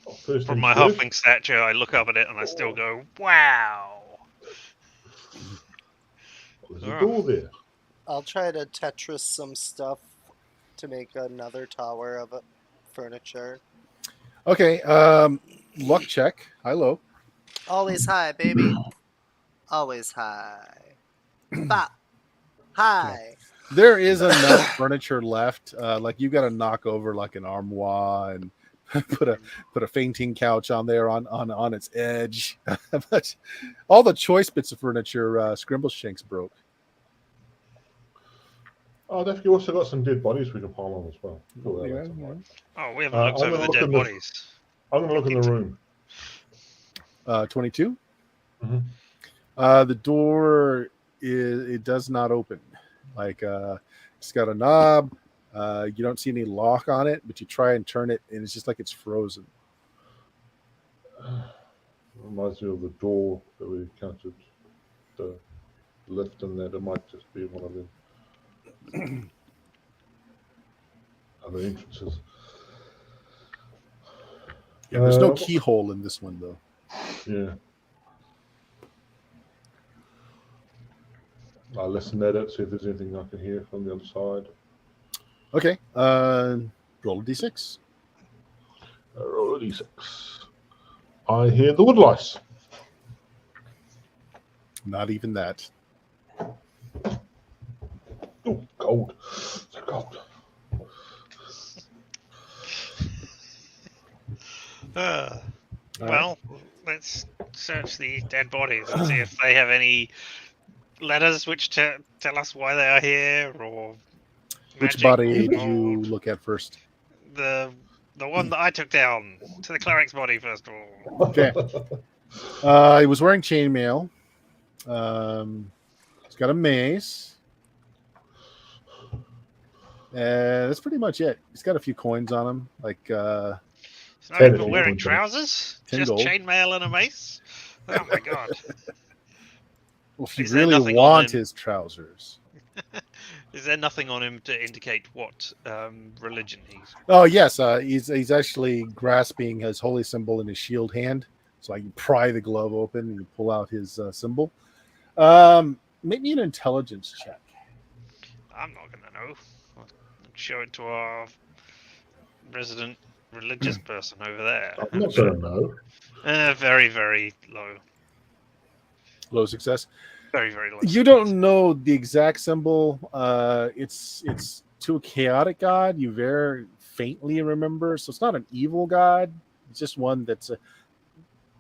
First From things my first. huffing stature, I look up at it and I still go, wow. There's a door there. I'll try to Tetris some stuff to make another tower of furniture. Okay. Luck check. High low. Always high, baby. Always high. Bop. High. There is enough furniture left. Like you got to knock over like an armoire and put a fainting couch on there on its edge. But all the choice bits of furniture Scrimbleshanks broke. Oh, they've also got some dead bodies we can pile on as well. Oh, yeah, yeah. Oh, we haven't looked I'm over gonna the look dead in the- bodies. I'm going to look in the room. 22. Mhm. The door it does not open. Like it's got a knob. You don't see any lock on it, but you try and turn it, and it's just like it's frozen. Reminds me of the door that we encountered, the lift, and that it might just be one of them other entrances. Yeah, there's no keyhole in this one though. Yeah. I'll listen at it, see if there's anything I can hear from the other side. Okay. Roll a d6. Roll a d6. I hear the wood lice. Not even that. Oh, cold. So cold. Well, let's search the dead bodies and see if they have any letters which tell us why they are here, or Which magic body do or you look at first? the one that I took down. To the cleric's body first of all. Okay. He was wearing chainmail. He's got a mace. That's pretty much it. He's got a few coins on him, like He's not Ten even gold. wearing trousers. 10 Just gold. chainmail and a mace. Oh my god! well, if you Is there really nothing on want him? his trousers. Is there nothing on him to indicate what religion he's? Oh yes, he's actually grasping his holy symbol in his shield hand. So you pry the glove open and you pull out his symbol. Make me an intelligence check. I'm not gonna know. I'll show it to our resident religious person over there. I'm not going to know. Very, very low. Low success. Very, very low. You don't know the exact symbol. It's to a chaotic god. You very faintly remember. So it's not an evil god. It's just one that's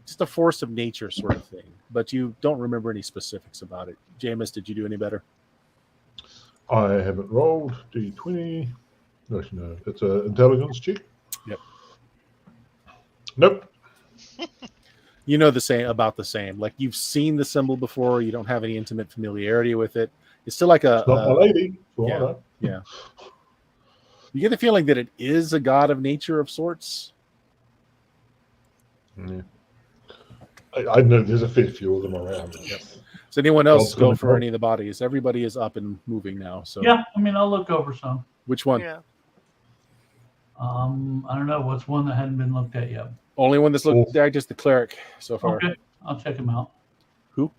just a force of nature sort of thing. But you don't remember any specifics about it. Jameis, did you do any better? I haven't rolled d20. No, it's an intelligence check. Yep. Nope. You know about the same. Like you've seen the symbol before. You don't have any intimate familiarity with it. It's still like It's not my lady. So yeah. I know. Yeah. You get the feeling that it is a god of nature of sorts. Yeah. I know there's a fair few of them around. Yep. Does anyone else Well, go for any of the bodies? Everybody is up and moving now. So Yeah, I mean, I'll look over some. which one? Yeah. I don't know. What's one that hadn't been looked at yet? Only one that's looked at, just the cleric so far. Okay, I'll check him out. No.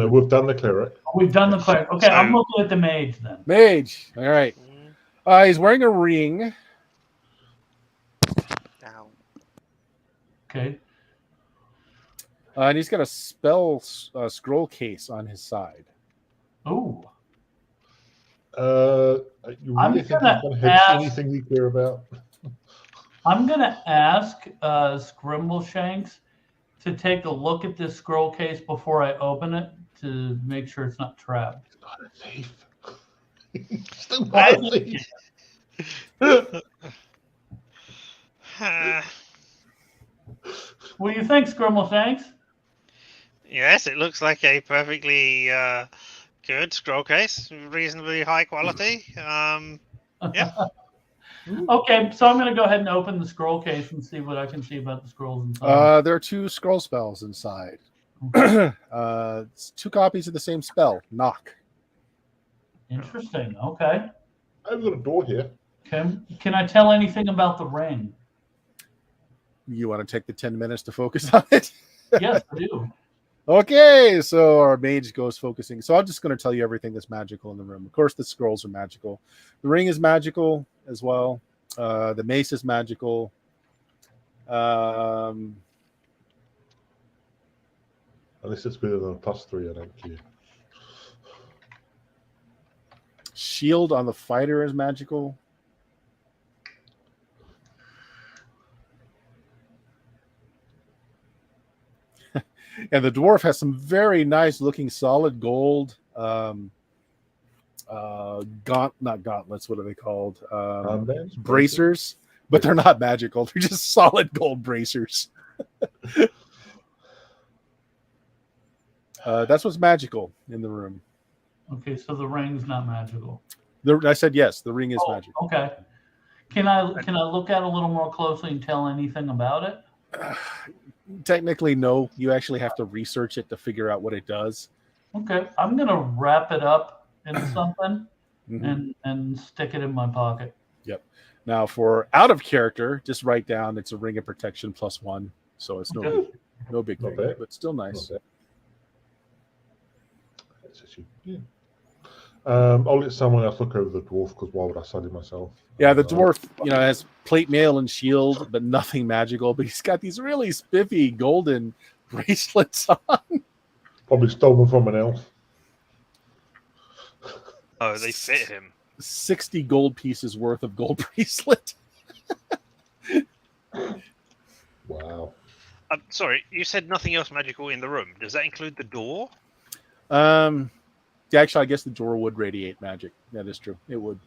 We've done the cleric. We've done the cleric. Okay, I'm looking at the mage then. Mage. All right. He's wearing a ring. Ow. Okay. And he's got a spell scroll case on his side. Ooh. You I'm really think gonna he's going to hit ask- anything you care about? I'm going to ask Scrimbleshanks to take a look at this scroll case before I open it to make sure it's not trapped. He's not a thief. He's still not a thief. What do you think, Scrimbleshanks? Yes, it looks like a perfectly good scroll case, reasonably high quality. Yeah. Okay, so I'm going to go ahead and open the scroll case and see what I can see about the scrolls inside. There are 2 scroll spells inside. It's 2 copies of the same spell. Knock. Interesting. Okay. I've got a door here. Can I tell anything about the ring? You want to take the 10 minutes to focus on it? Yes, I do. Okay, so our mage goes focusing. So I'm just going to tell you everything that's magical in the room. Of course, the scrolls are magical. The ring is magical as well. The mace is magical. At least it's better than a +3. I don't care. Shield on the fighter is magical. And the dwarf has some very nice looking solid gold not gauntlets, what are they called? Armbands? Bracers, but they're not magical. They're just solid gold bracers. That's what's magical in the room. Okay, so the ring's not magical. I said yes, the ring is magical. Okay. Can I look at it a little more closely and tell anything about it? Technically, no. You actually have to research it to figure out what it does. Okay, I'm gonna wrap it up in something and stick it in my pocket. Yep. Now, for out of character, just write down it's a ring of protection +1, so it's no big thing, but still nice. Yeah. I'll let someone else look over the dwarf because why would I study myself? Yeah, the dwarf, has plate mail and shield, but nothing magical. But he's got these really spiffy golden bracelets on. Probably stolen from an elf. Oh, they fit him. 60 gold pieces worth of gold bracelet. Wow. I'm sorry, you said nothing else magical in the room. Does that include the door? Yeah, actually, I guess the door would radiate magic. That is true. It would.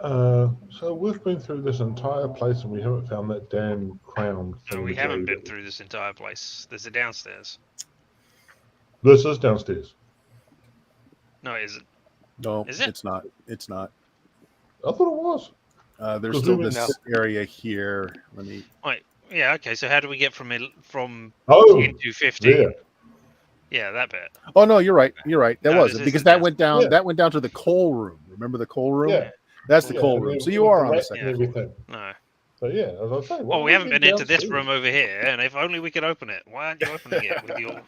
So we've been through this entire place and we haven't found that damn crown. No, we haven't been through this entire place. There's a downstairs. This is downstairs. No, it isn't. No, Is it? It's not. It's not. I thought it was. There's still this area here. Let me. Wait. Yeah. Okay. So how do we get from Oh, into 15? yeah. Yeah, that bit. Oh no, you're right. You're right. That No, was this it because isn't that this. went down. Yeah. That went down to the coal room. Remember the coal room? Yeah. That's the coal and room. then So you are on the rat second. and everything. No. So yeah, as I was saying. Well, we haven't been into this room over here, and if only we could open it. Why aren't you opening it with your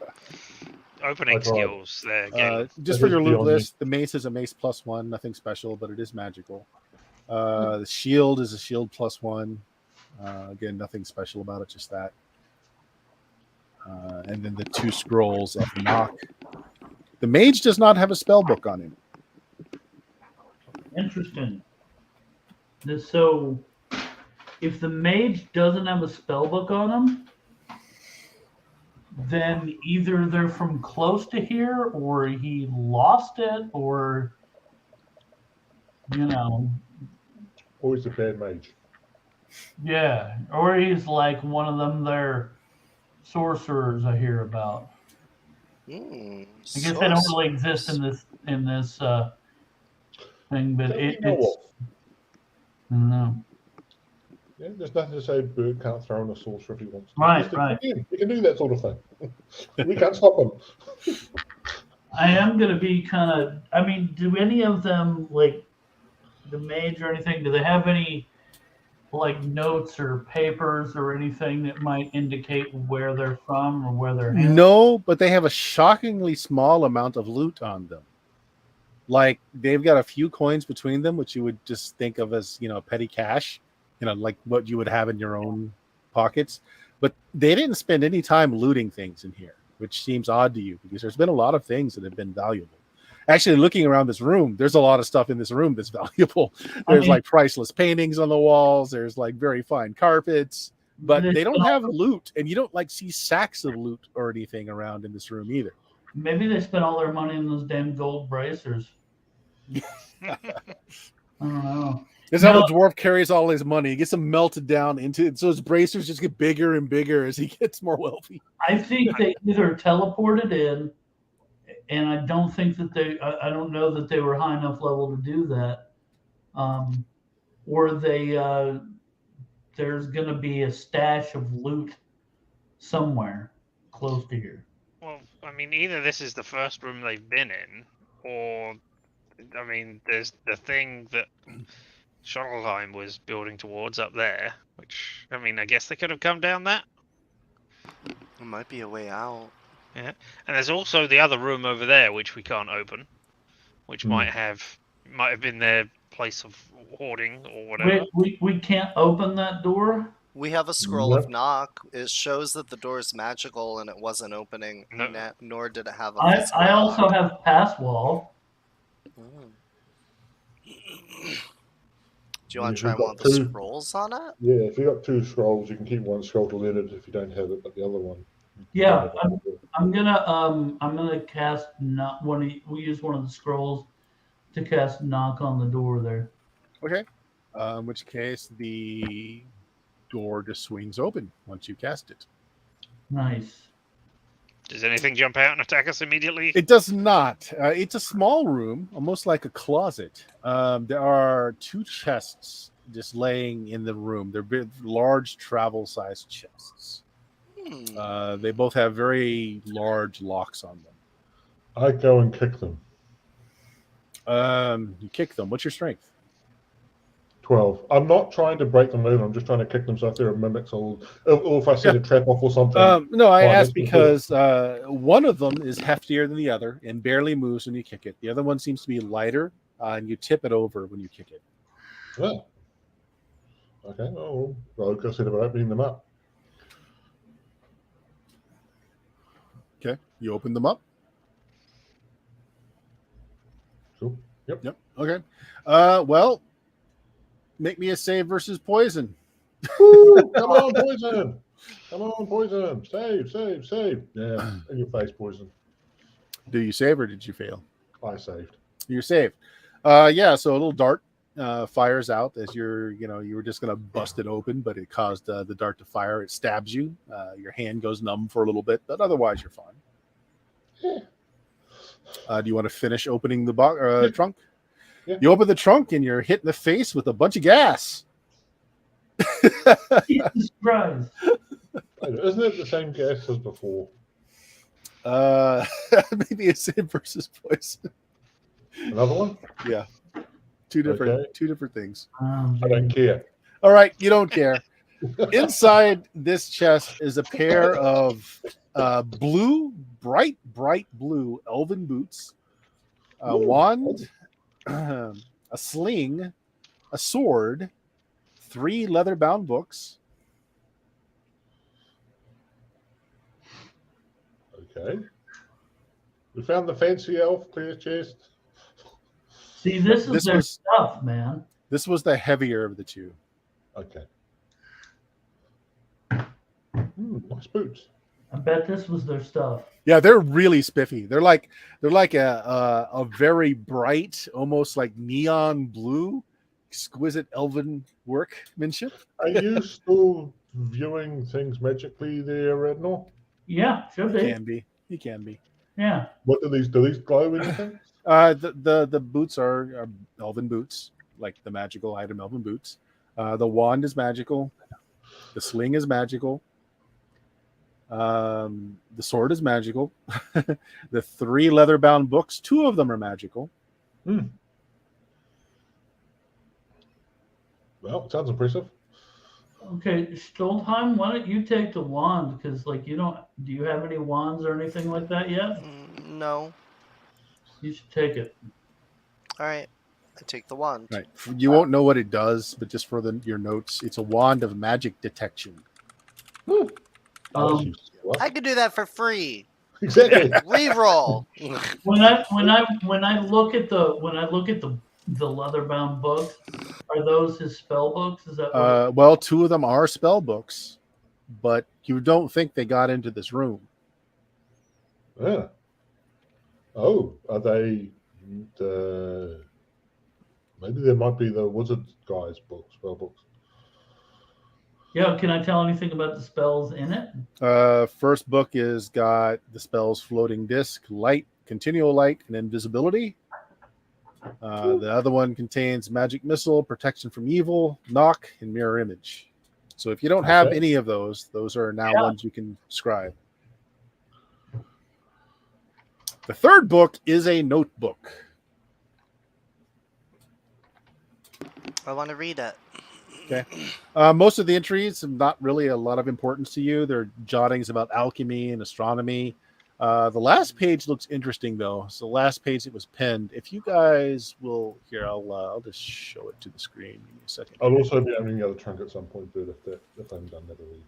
opening I tried. skills there? Gang? Just That for is your loot beyond me. list, the mace is a mace +1, nothing special, but it is magical. The shield is a shield +1. Again, nothing special about it, just that. And then the 2 scrolls of knock. The mage does not have a spell book on him. Interesting. So, if the mage doesn't have a spell book on him, then either they're from close to here, or he lost it, or Always a bad mage. yeah, or he's like one of them there sorcerers I hear about. I guess they don't really exist in this thing, but it's. I don't know. Yeah, there's nothing to say Bird can't throw in a saucer if he wants to. Right, Just right. We can do that sort of thing. We can't stop him. I am going to be kind of. I mean, do any of them, like the mage or anything, do they have any like notes or papers or anything that might indicate where they're from or where they're headed? No, but they have a shockingly small amount of loot on them. Like they've got a few coins between them, which you would just think of as, petty cash, like what you would have in your own pockets. But they didn't spend any time looting things in here, which seems odd to you because there's been a lot of things that have been valuable. Actually, looking around this room, there's a lot of stuff in this room that's valuable. There's like priceless paintings on the walls. There's like very fine carpets, but they don't have loot, and you don't like see sacks of loot or anything around in this room either. Maybe they spent all their money on those damn gold bracers. I don't know. That's how the dwarf carries all his money. He gets them melted down into it, so his bracers just get bigger and bigger as he gets more wealthy. I think they either teleported in, and I don't think that I don't know that they were high enough level to do that, or there's going to be a stash of loot somewhere close to here. Well, I mean, either this is the first room they've been in, or, I mean, there's the thing that Shadowheim was building towards up there, which, I mean, I guess they could have come down that. There might be a way out. Yeah, and there's also the other room over there, which we can't open, which might have been their place of hoarding or whatever. We can't open that door? We have a scroll of knock. It shows that the door is magical and it wasn't opening, nor did it have a physical I also lock. have pass wall. Do you want If to try you've one got with the two- scrolls on it? Yeah, if you got 2 scrolls, you can keep one scroll to lead it if you don't have it, but the other one. you Yeah, don't have it. I'm gonna cast not one. We use one of the scrolls to cast knock on the door there. Okay. In which case, the door just swings open once you cast it. Nice. Does anything jump out and attack us immediately? It does not. It's a small room, almost like a closet. There are 2 chests just laying in the room. They're big, large travel-sized chests. They both have very large locks on them. I go and kick them. You kick them. What's your strength? 12. I'm not trying to break them open. I'm just trying to kick them so if they're mimics or if I set a trap off or something. No, I Fine, asked let's do because one of them is heftier than the other and barely moves when you kick it. The other one seems to be lighter, and you tip it over when you kick it. Yeah. Okay. Oh, well, I said about opening them up. Okay, you open them up. Cool. Yep. Okay. Well, make me a save versus poison. Woo! Come on, poison! Come on, poison! Save! Yeah, in your face, poison. Do you save or did you fail? I saved. You're saved. Yeah. So a little dart fires out as you were just gonna bust it open, but it caused the dart to fire. It stabs you. Your hand goes numb for a little bit, but otherwise you're fine. Do you want to finish opening the trunk? Yeah. You open the trunk and you're hit in the face with a bunch of gas. Jesus Christ. Isn't it the same gas as before? Maybe it's same versus poison. Another one? Yeah, two different Okay. things. I don't care. All right, you don't care. Inside this chest is a pair of bright blue elven boots, a wand, a sling, a sword, 3 leather-bound books. Okay. We found the fancy elf clear chest. See, this is This their was- stuff, man. This was the heavier of the 2. Okay. Nice boots. I bet this was their stuff. Yeah, they're really spiffy. They're like a very bright, almost like neon blue, exquisite elven workmanship. Are you still viewing things magically there, Rednor? Yeah, should be. He can be. Yeah. What do these glow anything? The boots are elven boots, like the magical item elven boots. The wand is magical. The sling is magical. The sword is magical. The 3 leather-bound books, 2 of them are magical. Well, it sounds impressive. Okay, Stoldheim, why don't you take the wand? Because, like, do you have any wands or anything like that yet? No. You should take it. All right. I take the wand. Right. You won't know what it does, but just for your notes, it's a wand of magic detection. I could do that for free. Exactly. Reroll. When I look at the leather-bound books, are those his spell books? Is that what Well, 2 of them are spell books, but you don't think they got into this room. Yeah. Oh, are they? Maybe there might be the wizard guy's book, spell books. Yeah, can I tell anything about the spells in it? First book is got the spells floating disc, light, continual light, and invisibility. The other one contains magic missile, protection from evil, knock, and mirror image. So if you don't have any of those are now ones you can scribe. The third book is a notebook. I want to read it. Okay. Most of the entries have not really a lot of importance to you. They're jottings about alchemy and astronomy. The last page looks interesting, though. So the last page it was penned. If you guys will, here, I'll just show it to the screen. Give me a second. I'll also be opening the other trunk at some point, dude, if I'm done that already.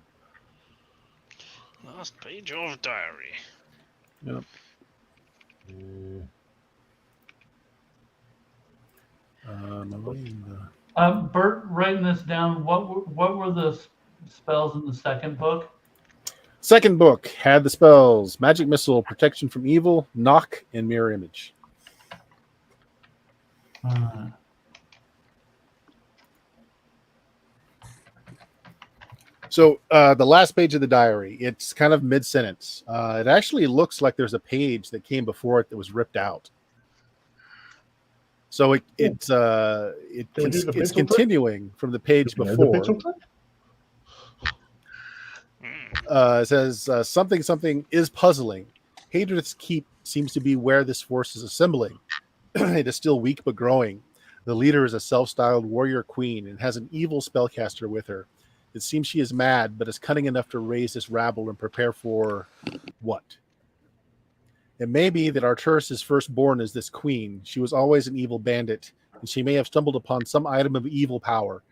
Last page of diary. Yep. Yeah. Bert, writing this down. What were the spells in the second book? Second book had the spells Magic Missile, Protection from Evil, Knock, and Mirror Image. So the last page of the diary, it's kind of mid-sentence. It actually looks like there's a page that came before it that was ripped out. So it's continuing from the page before. It says something is puzzling. Hadrith's Keep seems to be where this force is assembling. It is still weak but growing. The leader is a self-styled warrior queen and has an evil spellcaster with her. It seems she is mad, but is cunning enough to raise this rabble and prepare for what? It may be that Arturus' firstborn is this queen. She was always an evil bandit, and she may have stumbled upon some item of evil power.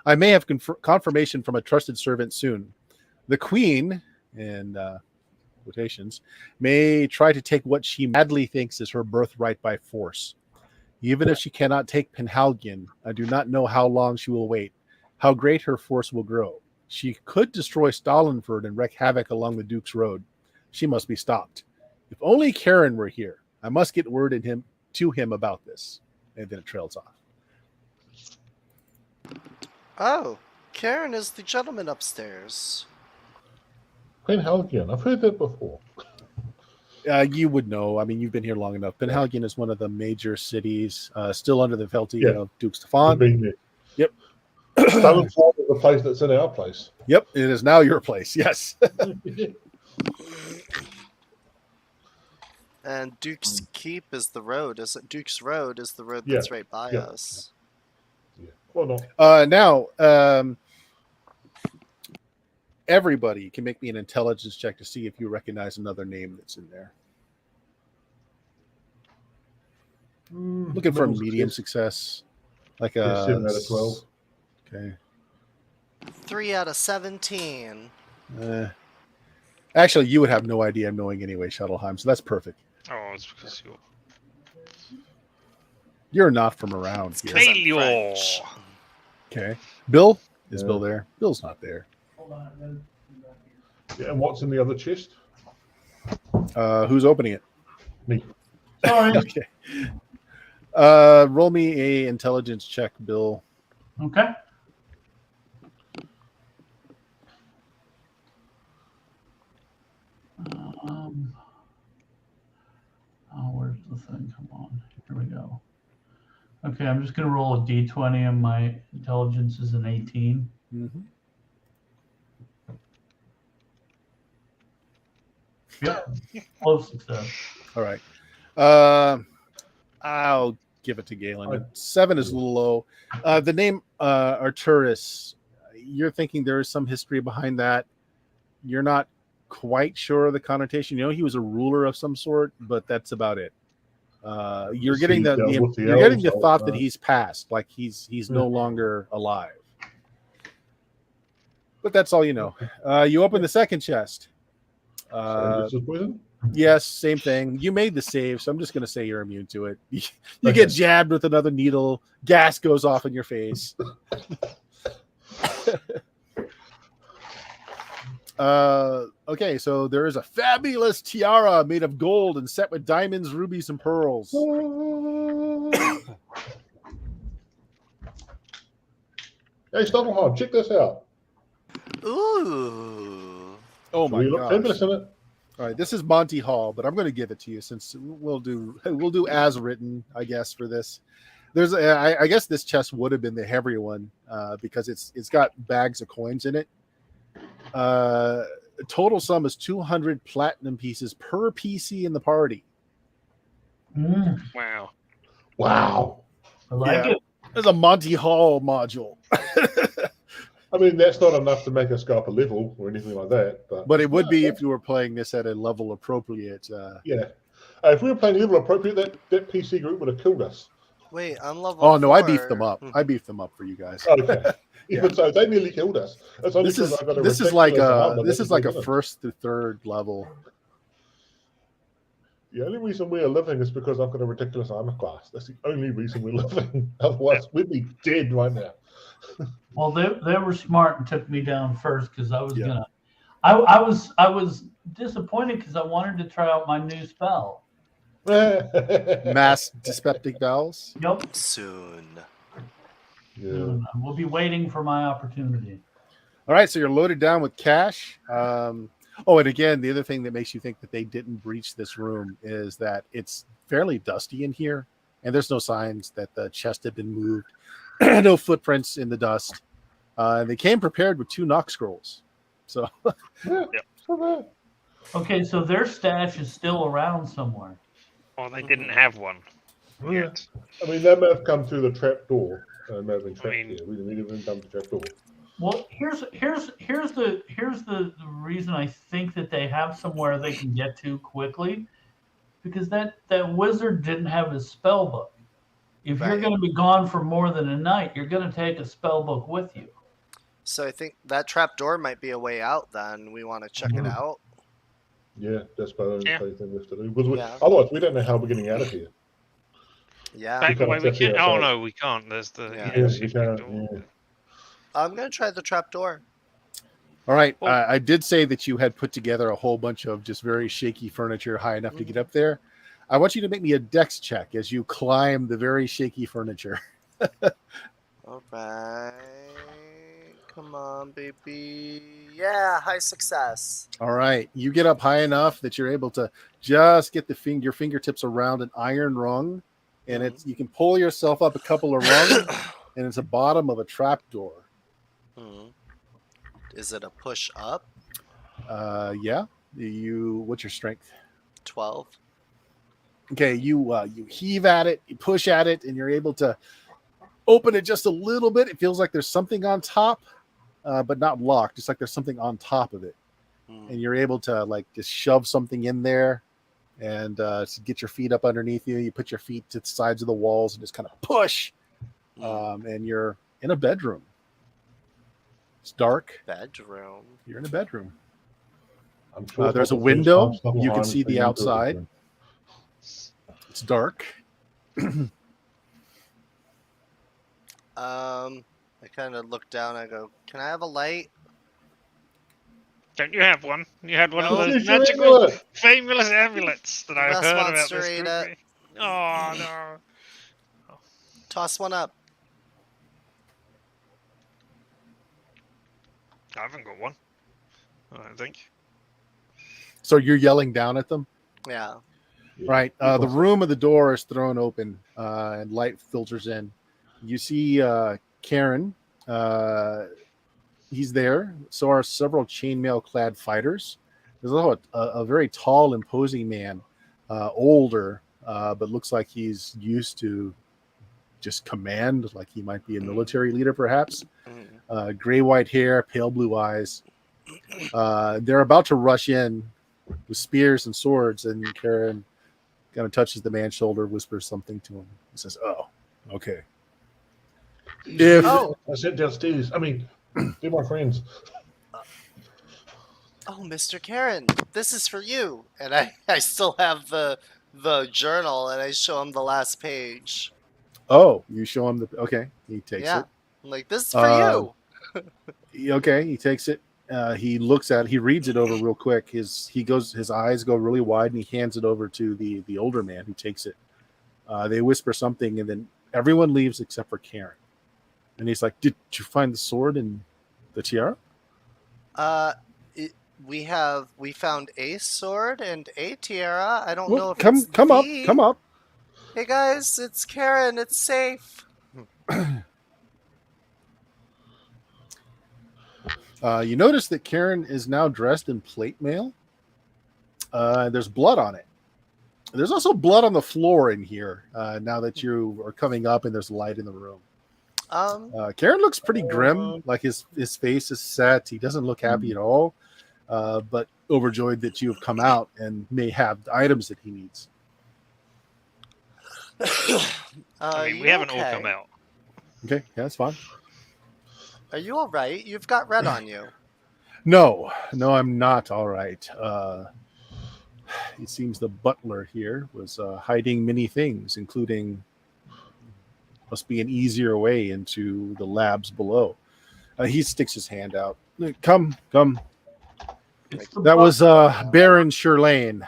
I may have confirmation from a trusted servant soon. The queen, in quotations, may try to take what she madly thinks is her birthright by force. Even if she cannot take Penhalgin, I do not know how long she will wait, how great her force will grow. She could destroy Stalinford and wreak havoc along the Duke's Road. She must be stopped. If only Karen were here. I must get word to him about this. And then it trails off. Oh, Karen is the gentleman upstairs. Penhalgin, I've heard that before. You would know. I mean, you've been here long enough. Penhalgin is one of the major cities, still under the fealty of Duke Stefan. Yep. Stalinford is the place that's in our place. Yep, it is now your place. Yes. And Duke's Keep is the road. Duke's Road is the road that's right by us. Yeah. Well, no. Now, everybody can make me an intelligence check to see if you recognize another name that's in there. Looking for a medium success. Like a 7 out of 12. Okay. 3 out of 17. Actually, you would have no idea knowing anyway, Shadowheim, so that's perfect. Oh, it's because You're not from around here. Failure. Okay. Bill? Is Bill there? Bill's not there. Yeah, and what's in the other chest? Who's opening it? Me. Sorry. Okay. Roll me a intelligence check, Bill. Okay. Where's the thing? Come on. Here we go. Okay, I'm just going to roll a d20 and my intelligence is an 18. Mm-hmm. Yep. Close success. All right. I'll give it to Galen. 7 is a little low. The name Arturus, you're thinking there is some history behind that. You're not quite sure of the connotation. You know, he was a ruler of some sort, but that's about it. You're getting the thought that he's passed, like he's no longer alive. But that's all you know. You open the second chest. Yes, same thing. You made the save, so I'm just going to say you're immune to it. You get jabbed with another needle. Gas goes off in your face. Okay, so there is a fabulous tiara made of gold and set with diamonds, rubies, and pearls. Hey, Shadowheim, check this out. Ooh. Oh my gosh. All right, this is Monty Hall, but I'm going to give it to you since we'll do as written, I guess, for this. I guess this chest would have been the heavier one because it's got bags of coins in it. Total sum is 200 platinum pieces per PC in the party. Wow. I like it. There's a Monty Hall module. I mean, that's not enough to make us go up a level or anything like that. But it would be if you were playing this at a level appropriate. Yeah. If we were playing level appropriate, that PC group would have killed us. Wait, I'm level 4. No, I beefed them up. I beefed them up for you guys. Okay. Even so, they nearly killed us. This is like a first to third level. The only reason we are living is because I've got a ridiculous armor class. That's the only reason we're living. Otherwise, we'd be dead right now. Well, they were smart and took me down first because I was Yeah. gonna. I was disappointed because I wanted to try out my new spell. Mass dyspeptic bowels. Yep. Soon. Yeah. We'll be waiting for my opportunity. All right, so you're loaded down with cash. Oh, and again, the other thing that makes you think that they didn't breach this room is that it's fairly dusty in here, and there's no signs that the chest had been moved, no footprints in the dust. They came prepared with 2 knock scrolls. So, Yeah. So bad. Okay, so their stash is still around somewhere. Well, they didn't have one Yeah. yet. I mean, that may have come through the trap door. It may have been trapped mean- here. We didn't come to the trap door. Well, here's the reason I think that they have somewhere they can get to quickly, because that wizard didn't have his spell book. If you're Right. going to be gone for more than a night, you're going to take a spell book with you. So I think that trap door might be a way out. Then we want to check it Mhm. out. Yeah, that's about the Yeah. only thing we have to do. Because Yeah. otherwise, we don't know how we're getting out of here. Yeah. Back can't away, we access the can't. Oh outside. no, we can't. There's the Yeah. Yeah, we shifting can't, door. yeah. I'm gonna try the trap door. all right, Well- I did say that you had put together a whole bunch of just very shaky furniture high enough to get up there. I want you to make me a dex check as you climb the very shaky furniture. All right. Come on, baby. Yeah, high success. All right, you get up high enough that you're able to just get your fingertips around an iron rung, and it's you can pull yourself up a couple of rungs, and it's the bottom of a trap door. Hmm. Is it a push up? Yeah. What's your strength? 12. Okay, you heave at it, you push at it, and you're able to open it just a little bit. It feels like there's something on top, but not locked. Just like there's something on top of it, Hmm. and you're able to like just shove something in there, and to get your feet up underneath you. You put your feet to the sides of the walls and just kind of push, and you're in a bedroom. It's dark. Bedroom. You're in a bedroom. I'm sure There's a Papa window. Phil's time You can Shadowheim see has the been outside. into It's dark. I kind of look down. I go, "Can I have a light?" Don't you have one? You had one No. of This those is your magical, amulet. fabulous amulets that I've Russ heard wants about to this read group. it. Oh no! Toss one up. I haven't got one. I don't think. So you're yelling down at them. Yeah. Yeah. Right. The room of the door is thrown open, and light filters in. You see Karen. He's there. So are several chainmail-clad fighters. There's also a very tall, imposing man, older, but looks like he's used to just command, like he might be a military leader, perhaps. Mhm. Gray-white hair, pale blue eyes. They're about to rush in with spears and swords, and Karen kind of touches the man's shoulder, whispers something to him. He says, "Oh, okay." If Oh. I said downstairs. I mean, they're my friends. Oh, Mr. Karen, this is for you. And I still have the journal, and I show him the last page. you show him the okay, he takes Yeah. it. I'm like, this is for you. Okay, he takes it. He looks at it, he reads it over real quick. His eyes go really wide, and he hands it over to the older man who takes it. They whisper something, and then everyone leaves except for Karen. And he's like, "Did you find the sword and the tiara?" We found a sword and a tiara. I don't know Well, if come it's come up, the- come up. Hey guys, it's Karen. It's safe. You notice that Karen is now dressed in plate mail. There's blood on it. There's also blood on the floor in here. Now that you are coming up and there's light in the room. Karen looks pretty grim. Like his face is set. He doesn't look happy at all. But overjoyed that you have come out and may have the items that he needs. I mean, we you haven't all okay? come out. Okay, yeah, that's fine. Are you all right? You've got red on you. No, I'm not all right. It seems the butler here was hiding many things, including must be an easier way into the labs below. He sticks his hand out. Come. It's the That was butler. Baron Sherlane.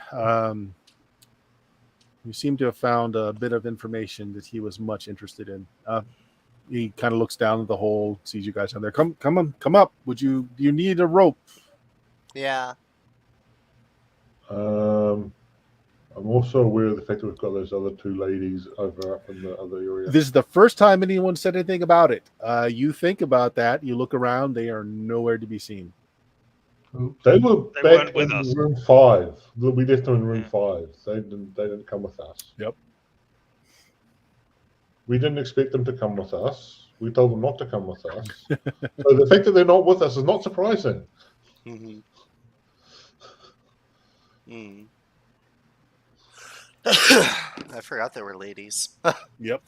You seem to have found a bit of information that he was much interested in. He kind of looks down at the hole, sees you guys down there. Come up. Do you need a rope? Yeah. I'm also aware of the fact that we've got those other two ladies over up in the other area. This is the first time anyone said anything about it. You think about that. You look around. They are nowhere to be seen. They were They back weren't with in us. room 5. We left them in room 5. They didn't come with us. Yep. We didn't expect them to come with us. We told them not to come with us. So the fact that they're not with us is not surprising. Mm-hmm. Mm. I forgot there were ladies. Yep.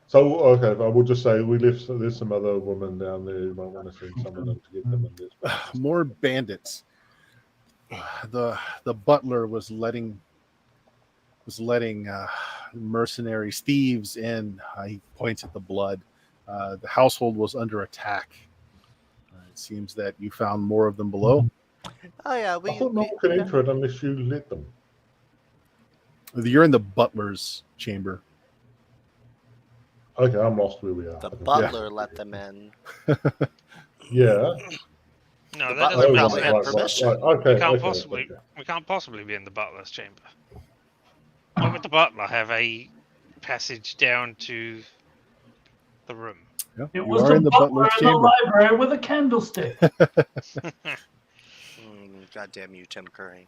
So, okay, I will just say there's some other women down there. You might want to send some of them to get them in this. More bandits. The butler was letting mercenaries, thieves in. He points at the blood. The household was under attack. It seems that you found more of them below. Oh yeah, I thought no one could enter it unless you let them. You're in the butler's chamber. Okay, I'm lost where we are. the butler let them in. Yeah. No, The that butler doesn't probably make had sense. permission. Okay, We can't possibly be in the butler's chamber. Why would the butler have a passage down to the room? Yeah, It you was are the in the butler butler's in the chamber. library with a candlestick. Goddamn you, Tim Curry.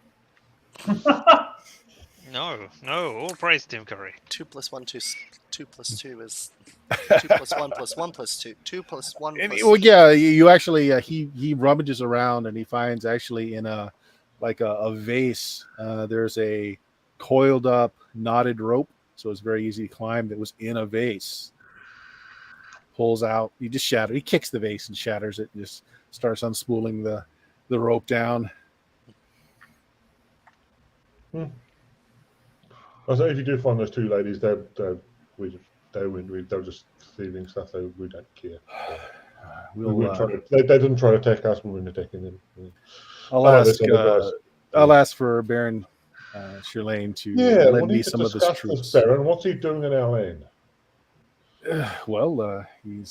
No, all praise Tim Curry. 2 + 1 2 + 2 is 2 + 1 + 1 + 2. 2 + 1 And, + well, yeah, you actually he rummages around and he finds actually in a vase. There's a coiled up knotted rope, so it's very easy to climb. That was in a vase. Pulls out. He just shatters. He kicks the vase and shatters it. And just starts unspooling the rope down. So if you do find those two ladies, they're just thieving stuff. We don't care. They didn't try to attack us. We weren't attacking them. I'll ask for Baron Sherlane to lend me some of his troops. Baron, what's he doing in our land? Well, he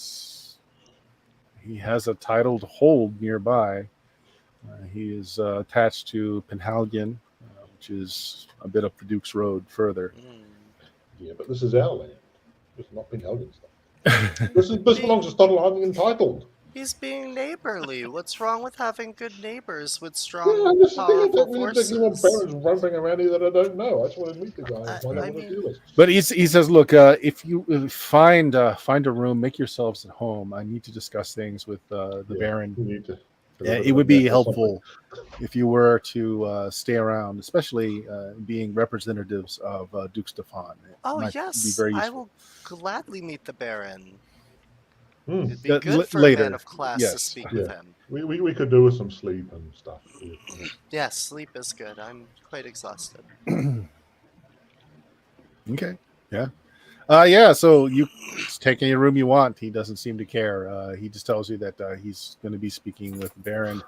has a titled hold nearby. He is attached to Penhalgin, which is a bit up the Duke's Road further. Yeah, but this is our land. It's not Penhalgin stuff. This belongs to Shadowheim Untitled. He's being neighborly. What's wrong with having good neighbors with strong, We powerful didn't forces? think anyone Barons roaming around here that I don't know. I just want to meet the guy and find out what the deal is. But he says, look, if you find a room, make yourselves at home. I need to discuss things with the Baron. We need to. It would be helpful if you were to stay around, especially being representatives of Duke Stefan. Oh yes, I will gladly meet the Baron. It'd be good for a man of class to speak with him. We could do with some sleep and stuff. Yes, sleep is good. I'm quite exhausted. Okay. Yeah. So you take any room you want. He doesn't seem to care. He just tells you that he's going to be speaking with Baron.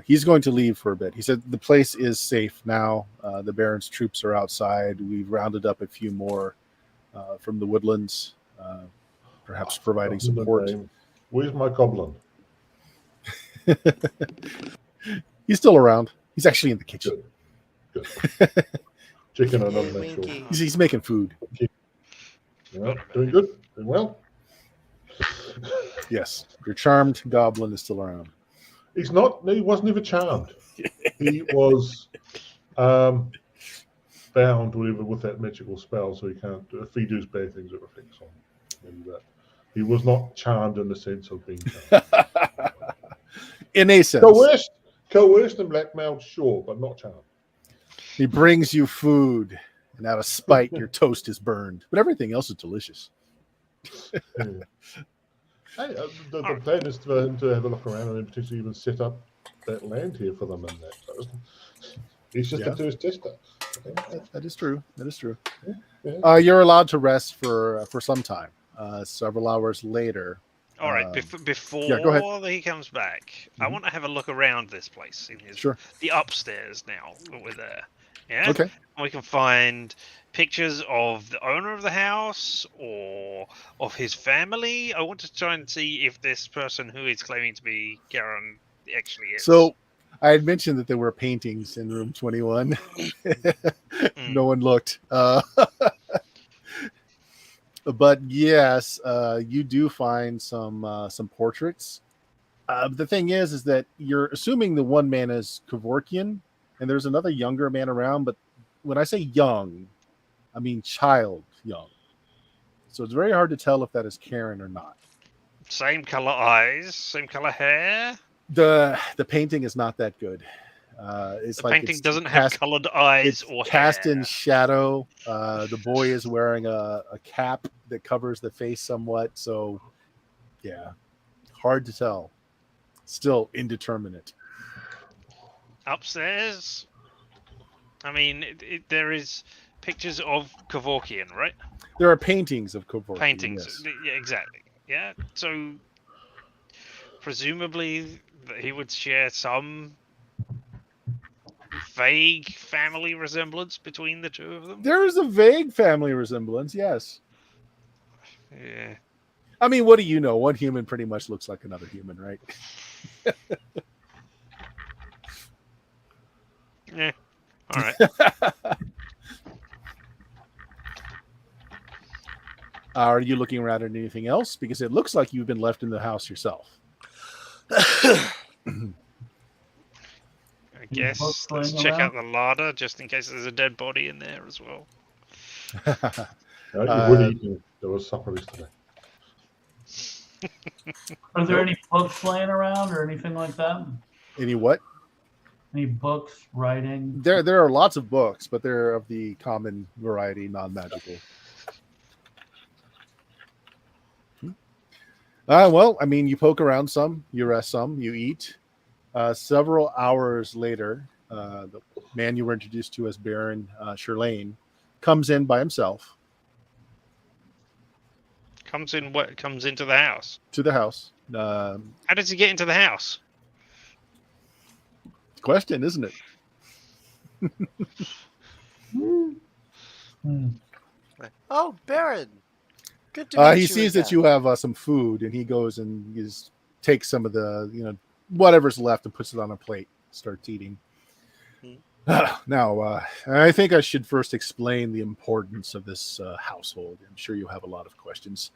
He's going to leave for a bit. He said the place is safe now. The Baron's troops are outside. We've rounded up a few more from the woodlands. Perhaps providing support. Where's my goblin? He's still around. He's actually in the kitchen. Good. Chicken and other make sure. He's making food. Yeah, doing good. Doing well. Yes, your charmed goblin is still around. He's not. No, he wasn't even charmed. He was bound with that magical spell, so he can't. If he does bad things, it reflects on him. And he was not charmed in the sense of being charmed. In a sense. Coerced and blackmailed, sure, but not charmed. He brings you food, and out of spite, your toast is burned. But everything else is delicious. Hey, the plan is for him to have a look around and then potentially even set up that land here for them in that. So he's just Yeah. a first tester. That is true. That is true. Yeah. You're allowed to rest for some time. Several hours later. All right, before go ahead. he comes back, I want to have a look around this place in Sure. the upstairs now that we're there. Yeah. Okay. And we can find pictures of the owner of the house or of his family. I want to try and see if this person who is claiming to be Garen actually is. So I had mentioned that there were paintings in room 21. No one looked. But yes, you do find some portraits. The thing is that you're assuming the one man is Kevorkian, and there's another younger man around. But when I say young, I mean child young. So it's very hard to tell if that is Karen or not. Same color eyes, same color hair. The painting is not that good. It's The like painting it's doesn't have colored eyes or cast hair. in shadow. The boy is wearing a cap that covers the face somewhat. So, yeah, hard to tell. Still indeterminate. Upstairs, I mean, there is pictures of Kevorkian, right? There are paintings of Kevorkian. Paintings, Yes. yeah, exactly. Yeah, so presumably he would share some vague family resemblance between the two of them. There is a vague family resemblance, yes. Yeah. I mean, what do you know? One human pretty much looks like another human, right? Yeah. All right. Are you looking around at anything else? Because it looks like you've been left in the house yourself. I guess books let's lying check around? out the larder just in case there's a dead body in there as well. No, you would eat. There was supper yesterday. Are there any books laying around or anything like that? Any what? Any books, writing? There are lots of books, but they're of the common variety, non-magical. Well, I mean, you poke around some, you rest some, you eat. Several hours later, the man you were introduced to as Baron Sherlane comes in by himself Comes into the house. to the house. How does he get into the house? Question, isn't it? Oh, Baron. Good to meet He you sees again. that you have some food, and he goes and takes some of the, whatever's left and puts it on a plate, starts eating. Now, I think I should first explain the importance of this household. I'm sure you have a lot of questions.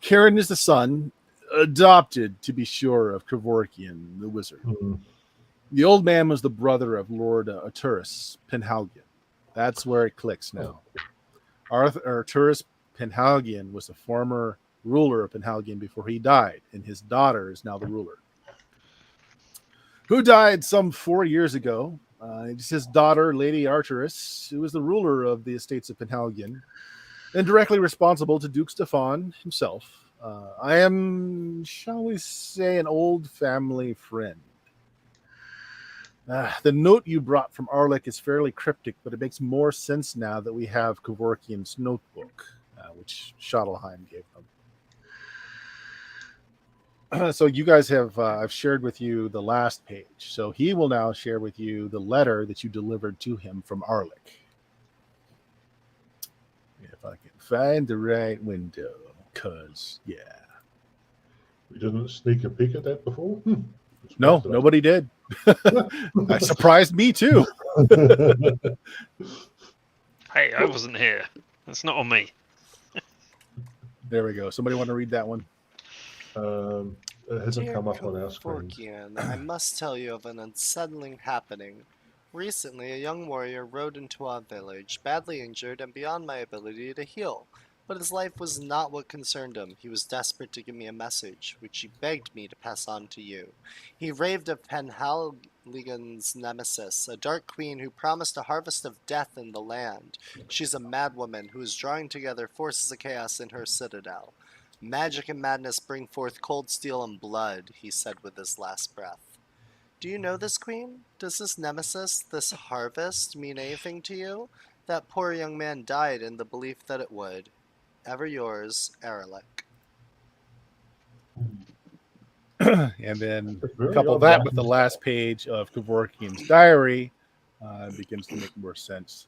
Karen is the son, adopted, to be sure, of Kevorkian, the wizard. Mm-hmm. The old man was the brother of Lord Arturus Penhalgian. That's where it clicks now. Arturus Penhalgian was the former ruler of Penhalgian before he died, and his daughter is now the ruler. Who died some 4 years ago. It's his daughter, Lady Arturus, who was the ruler of the estates of Penhalgian, and directly responsible to Duke Stefan himself. I am, shall we say, an old family friend. The note you brought from Arlik is fairly cryptic, but it makes more sense now that we have Kevorkian's notebook, which Shadowheim gave them. So you guys have, I've shared with you the last page. So he will now share with you the letter that you delivered to him from Arlik. If I can find the right window, because, yeah. We didn't sneak a peek at that before? No, nobody did. That surprised me too. Hey, I wasn't here. That's not on me. There we go. Somebody want to read that one? It hasn't Dear come up on our screen. Kevorkian, I must tell you of an unsettling happening. Recently, a young warrior rode into our village, badly injured and beyond my ability to heal. But his life was not what concerned him. He was desperate to give me a message, which he begged me to pass on to you. He raved of Penhalligan's nemesis, a dark queen who promised a harvest of death in the land. She's a madwoman who is drawing together forces of chaos in her citadel. Magic and madness bring forth cold steel and blood, he said with his last breath. Do you know this queen? Does this nemesis, this harvest, mean anything to you? That poor young man died in the belief that it would. Ever yours, Erlich. And then It's very couple odd that with the writing last style. page of Kevorkian's diary, it begins to make more sense.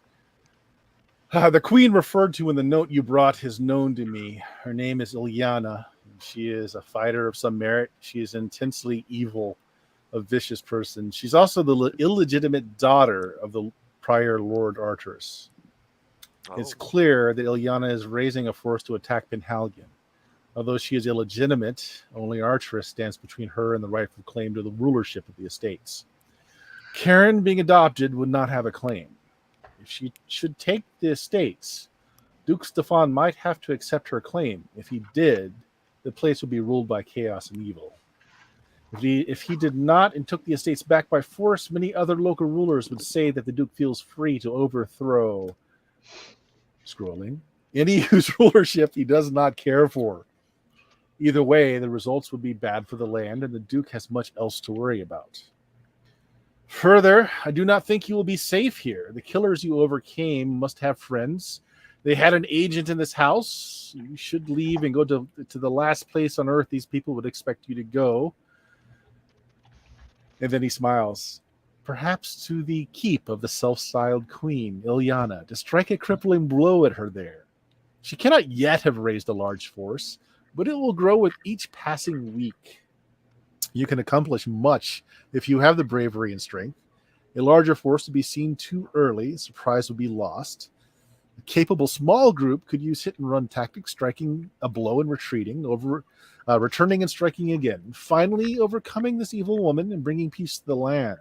The queen referred to in the note you brought is known to me. Her name is Ilyana. She is a fighter of some merit. She is intensely evil, a vicious person. She's also the illegitimate daughter of the prior Lord Arturus. It's clear that Ilyana is raising a force to attack Penhalgan. Although she is illegitimate, only Arturus stands between her and the rightful claim to the rulership of the estates. Karen, being adopted, would not have a claim. If she should take the estates, Duke Stefan might have to accept her claim. If he did, the place would be ruled by chaos and evil. If he did not and took the estates back by force, many other local rulers would say that the Duke feels free to overthrow any whose rulership he does not care for. Either way, the results would be bad for the land, and the Duke has much else to worry about. Further, I do not think you will be safe here. The killers you overcame must have friends. They had an agent in this house. You should leave and go to the last place on earth these people would expect you to go. And then he smiles. Perhaps to the keep of the self-styled queen, Ilyana, to strike a crippling blow at her there. She cannot yet have raised a large force, but it will grow with each passing week. You can accomplish much if you have the bravery and strength. A larger force to be seen too early, surprise would be lost. A capable small group could use hit-and-run tactics, striking a blow and retreating, returning and striking again. Finally, overcoming this evil woman and bringing peace to the land.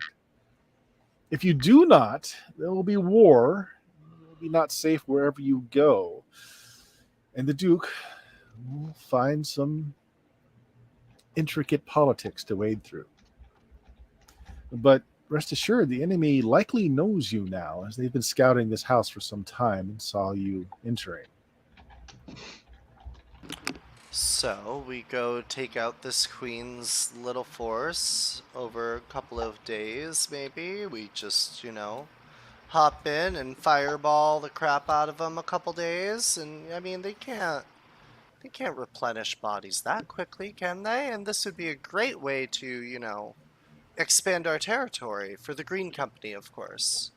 If you do not, there will be war. You will be not safe wherever you go. And the Duke will find some intricate politics to wade through. But rest assured, the enemy likely knows you now, as they've been scouting this house for some time and saw you entering. So we go take out this queen's little force over a couple of days, maybe. We just, hop in and fireball the crap out of them a couple days. And I mean, they can't replenish bodies that quickly, can they? And this would be a great way to, expand our territory for the Green Company, of course.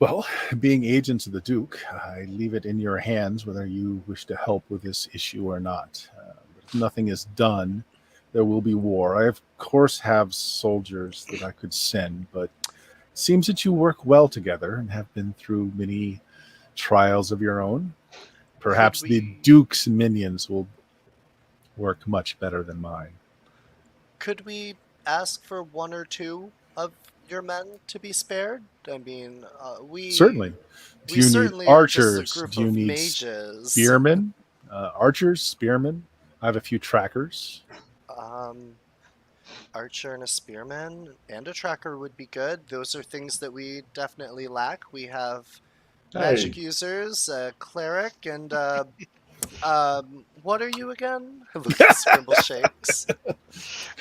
Well, being agents of the Duke, I leave it in your hands whether you wish to help with this issue or not. If nothing is done, there will be war. I, of course, have soldiers that I could send, but it seems that you work well together and have been through many trials of your own. Perhaps the Duke's minions will work much better than mine. Could we ask for one or two of your men to be spared? I mean, certainly. Do you need archers? Do you need mages. Spearmen? Archers, spearmen. I have a few trackers. Archer and a spearman and a tracker would be good. Those are things that we definitely lack. We have magic users, a cleric, and what are you again? Lucas Grimble shakes.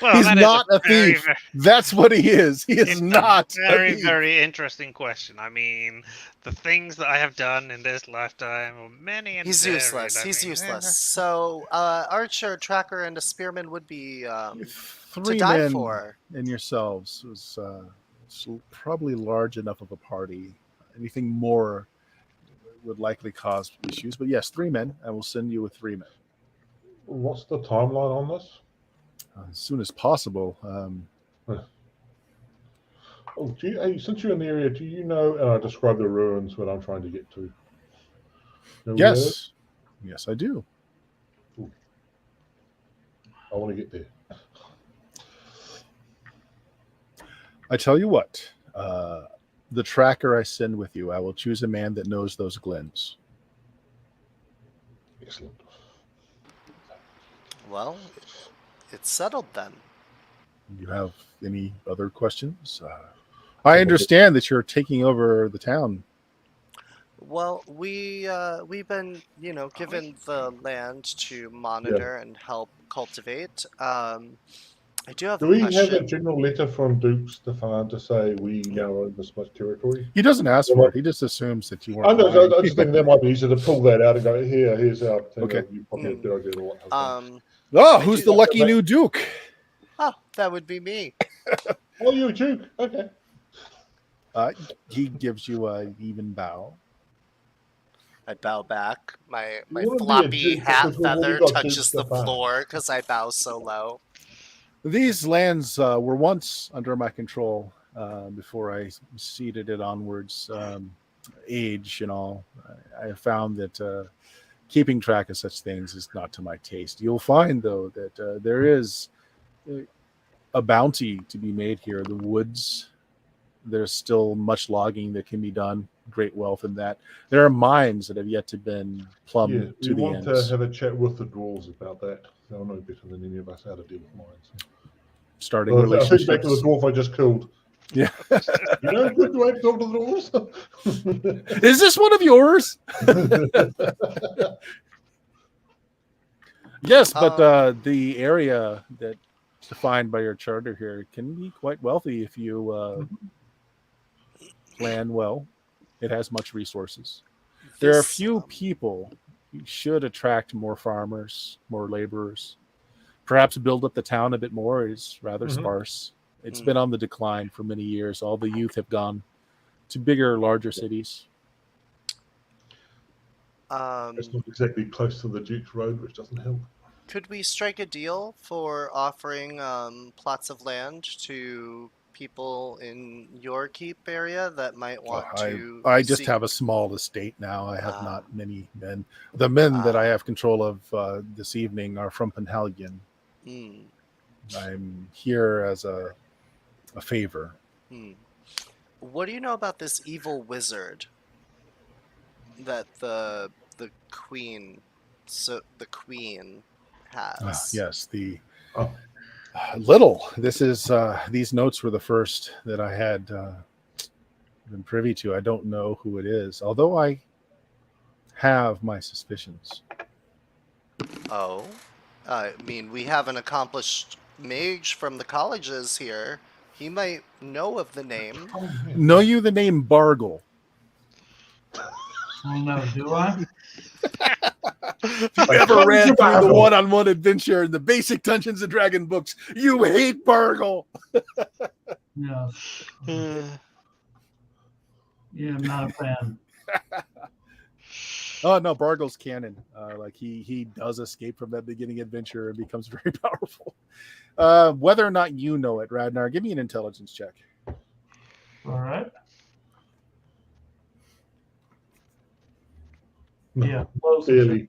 Well, he's not a thief. That's what he is. He is not a thief. Very interesting question. I mean, the things that I have done in this lifetime are many and He's varied. useless. He's useless. So, archer, tracker, and a spearman would be three to die men for. And yourselves was probably large enough of a party. Anything more would likely cause issues. But yes, 3 men. I will send you with 3 men. What's the timeline on this? As soon as possible. Since you're in the area, do you know, describe the ruins that I'm trying to get to? Yes. Yes, I do. Ooh. I want to get there. I tell you what, the tracker I send with you, I will choose a man that knows those glens. Excellent. Well, it's settled then. You have any other questions? I understand that you're taking over the town. Well, we've been, given the land to monitor and help cultivate. I do have Do a we have a question. general letter from Duke Stefan to say we now own this much territory? He doesn't ask Well, for it. He just assumes that you I are. know, I just think that might be easier to pull that out and go, here's our thing. Okay. You probably have a good idea of what happened. Oh, I who's do- the lucky new Duke? Oh, that would be me. Oh, you're a Duke. Okay. He gives you an even bow. I bow back. My You wanna be a floppy Duke hat because we've already feather got touches Duke the Stefan. floor because I bow so low. These lands were once under my control before I ceded it onwards. Age and all, I found that keeping track of such things is not to my taste. You'll find, though, that there is a bounty to be made here. The woods, there's still much logging that can be done. Great wealth in that. There are mines that have yet to been plumbed Yeah, we to the want to ends. have a chat with the dwarves about that. They'll know better than any of us how to deal with mines. Starting I think back to the relationships. dwarf I just killed. Yeah. You know, good way to talk to the dwarves. Is this one of yours? Yes, but the area that's defined by your charter here can be quite wealthy if you plan well. It has much resources. There are few people. You should attract more farmers, more laborers. Perhaps build up the town a bit more. It's rather sparse. It's been on the decline for many years. All the youth have gone to bigger, larger cities. It's not exactly close to the Duke's Road, which doesn't help. Could we strike a deal for offering plots of land to people in your keep area that might want to? I just have a small estate now. I have not many men. The men that I have control of this evening are from Penhalion. I'm here as a favor. What do you know about this evil wizard that the queen has? Yes, the little. This is these notes were the first that I had been privy to. I don't know who it is, although I have my suspicions. Oh, I mean, we have an accomplished mage from the colleges here. He might know of the name. Know you the name Bargle? Oh no, do I? If you ever ran through the one-on-one adventure in the basic Dungeons and Dragon books, you hate Bargle. Yeah. Yeah, I'm not a fan. Oh no, Bargle's canon. Like he does escape from that beginning adventure and becomes very powerful. Whether or not you know it, Radnar, give me an intelligence check. All right. Yeah, close. Barely.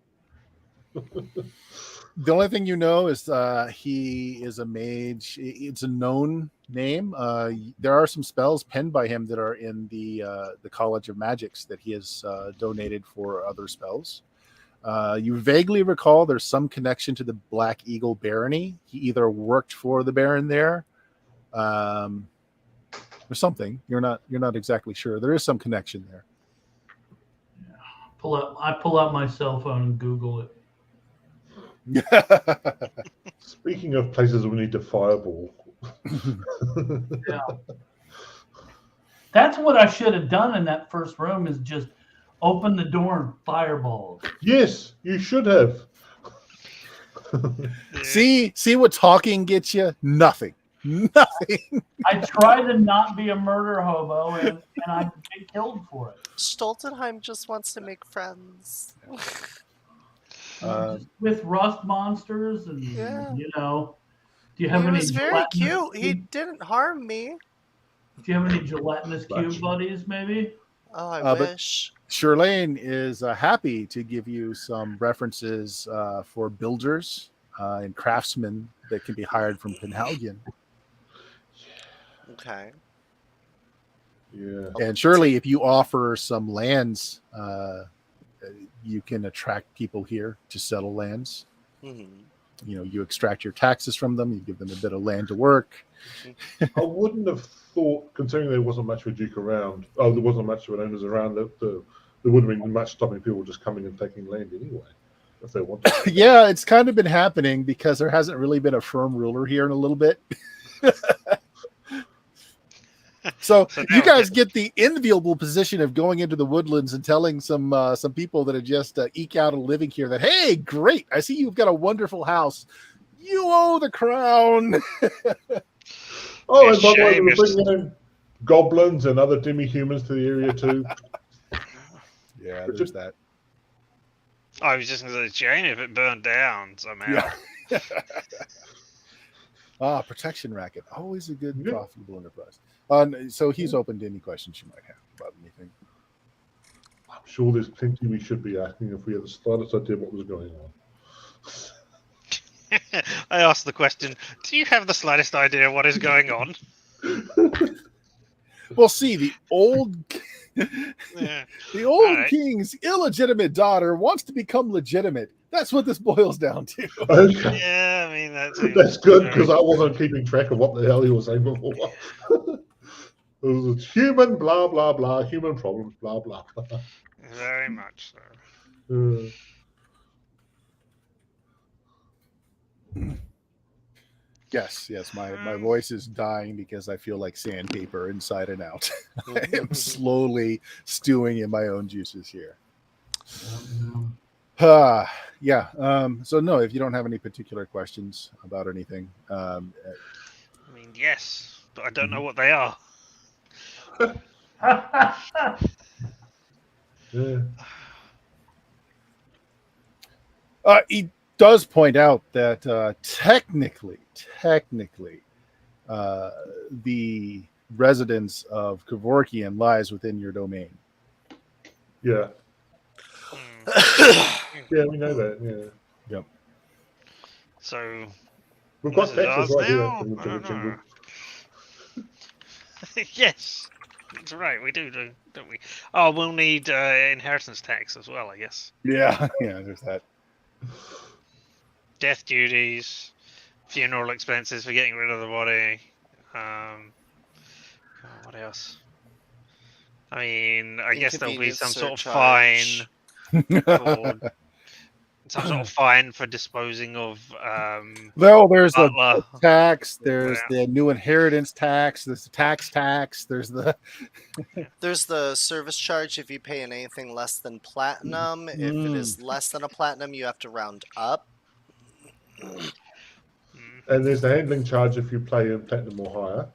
The only thing you know is he is a mage. It's a known name. There are some spells penned by him that are in the College of Magics that he has donated for other spells. You vaguely recall there's some connection to the Black Eagle Barony. He either worked for the Baron there, or something. You're not exactly sure. There is some connection there. I pull out my cell phone and Google it. Speaking of places we need to fireball. Yeah. That's what I should have done in that first room, is just open the door and fireballs. Yes, you should have. See what talking gets you? Nothing. I try to not be a murder hobo, and I get killed for it. Stoltenheim just wants to make friends. Just with rust monsters, and you know, do you have He any? was very cute. He didn't harm me. Do you have any gelatinous cube buddies, maybe? Oh, I wish. Shirlane is happy to give you some references for builders and craftsmen that can be hired from Penhalion. Okay. Yeah. And surely, if you offer some lands, you can attract people here to settle lands. You know, you extract your taxes from them. You give them a bit of land to work. I wouldn't have thought, considering there wasn't much of a Duke around. Oh, there wasn't much of an owners around. The there wouldn't have been much stopping people just coming and taking land anyway if they wanted to. Yeah, it's kind of been happening because there hasn't really been a firm ruler here in a little bit. So So you now- guys get the enviable position of going into the woodlands and telling some people that are just eke out a living here that, hey, great, I see you've got a wonderful house. You owe the crown. Oh, It's and by the way, shame we're it's- bringing in goblins and other demi-humans to the area too. Yeah, Which there's is- that. I was just going to say, shame if it burned down somehow. Yeah. Protection racket. Always a good, Yeah. profitable enterprise. So he's open to any questions you might have about anything. I'm sure there's plenty we should be asking if we had the slightest idea what was going on. I asked the question, do you have the slightest idea what is going on? Well, see, the old Yeah. Alright. king's illegitimate daughter wants to become legitimate. That's what this boils down to. Okay. Yeah, I mean, that's That's good because I wasn't keeping track of what the hell he was saying before. It was human, blah, blah, blah, human problems, blah, blah, blah. very much so. Yes, my voice is dying because I feel like sandpaper inside and out. I am slowly stewing in my own juices here. Yeah. So no, if you don't have any particular questions about anything, I mean, yes, but I don't know what they are. Yeah. he does point out that technically, the residence of Kevorkian lies within your domain. Yeah. Hmm. Yeah, we know that. Yeah. So, We've got Is it taxes ours right here. now? in the I don't jingle. know. yes, that's right, we do, don't we? Oh, we'll need inheritance tax as well, I guess. Yeah, there's that. Death duties, funeral expenses for getting rid of the body. What else? I mean, I guess there'll be Inconvenience some sort of surcharge. fine for some sort of fine for disposing of Well, there's the butler. tax, there's Yeah. the new inheritance tax, there's the tax, there's the There's the service charge if you pay in anything less than platinum. If it is less than a platinum, you have to round up. Mm. And there's the handling charge if you play in platinum or higher.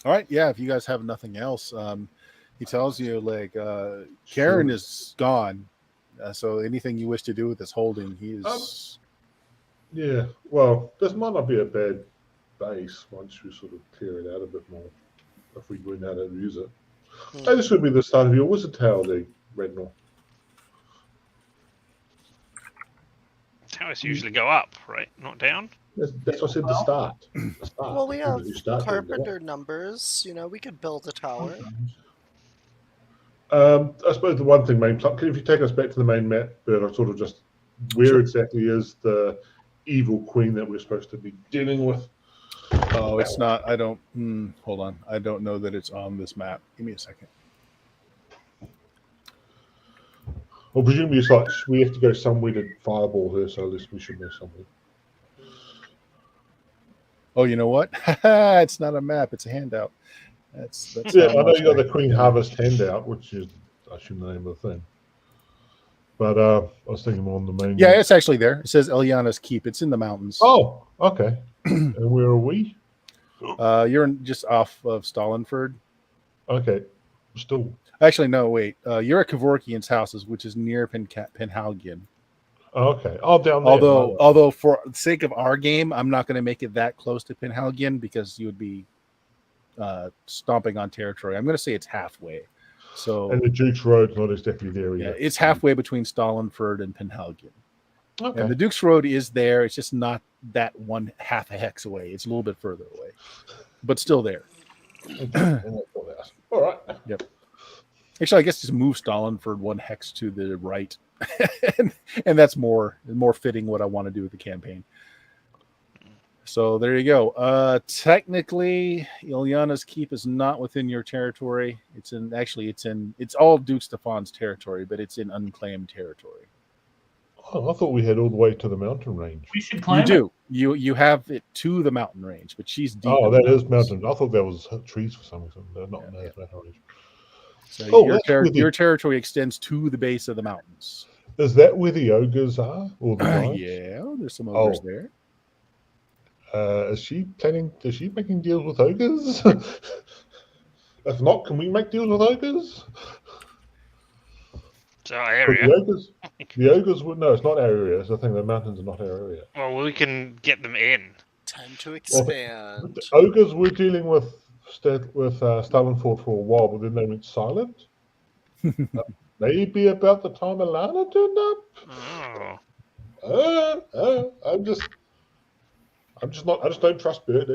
All right, yeah. If you guys have nothing else, he tells you like Karen Sure. is gone, so anything you wish to do with this holding, he's Yeah, well, this might not be a bad base once you sort of clear it out a bit more, if we learn how to use it. Hey, this would be the start of your wizard tale, the Rednall. Towers usually go up, right? Not down. That's what I said. The start. The start. Well, we have You start doing carpenter numbers. You know, we could build a tower. that. I suppose the one thing, if you take us back to the main map, but I sort of just where exactly is the evil queen that we're supposed to be dealing with? oh, it's not. I don't. Hold on, I don't know that it's on this map. Give me a second. Well, presumably it's like we have to go somewhere to fireball her, so at least we should know somewhere. Oh, you know what? It's not a map. It's a handout. That's Yeah, not I know much you got the there. Queen Harvest handout, which is I shouldn't name the thing. But I was thinking more on the main. Yeah, it's actually there. It says Eliana's Keep. It's in the mountains. Oh, okay. And where are we? You're just off of Stalinford. Okay. Still. Actually, no, wait. You're at Kevorkian's houses, which is near Penhalgin. Okay. Oh, down there. Although for the sake of our game, I'm not going to make it that close to Penhalgin because you would be stomping on territory. I'm going to say it's halfway. So And the Duke's Road's not exactly there yeah, either. it's halfway between Stalinford and Penhalgin. Okay. And the Duke's Road is there. It's just not that one half a hex away. It's a little bit further away, but still there. All right. Actually, I guess just move Stalinford one hex to the right, and that's more fitting what I want to do with the campaign. So there you go. Technically, Ilyana's keep is not within your territory. It's all Duke Stefan's territory, but it's in unclaimed territory. Oh, I thought we had all the way to the mountain range. We should You claim it. do. You have it to the mountain range, but she's deep. Oh, in the that is mountains. mountain. I thought that was trees for some reason. They're not in Yeah, that mountain range. So Oh, your, that's where your territory extends to the base of the mountains. Is that where the ogres are, or the giants? Yeah, there's some ogres there. Is she making deals with ogres? If not, can we make deals with ogres? It's our 'Cause area. The ogres would no, it's not our area. It's the thing. The mountains are not our area. Well, we can get them in. Time to expand. The ogres were dealing with Stalenford for a while, but then they went silent. Maybe about the time Alana turned up. Oh. I just don't trust Bert.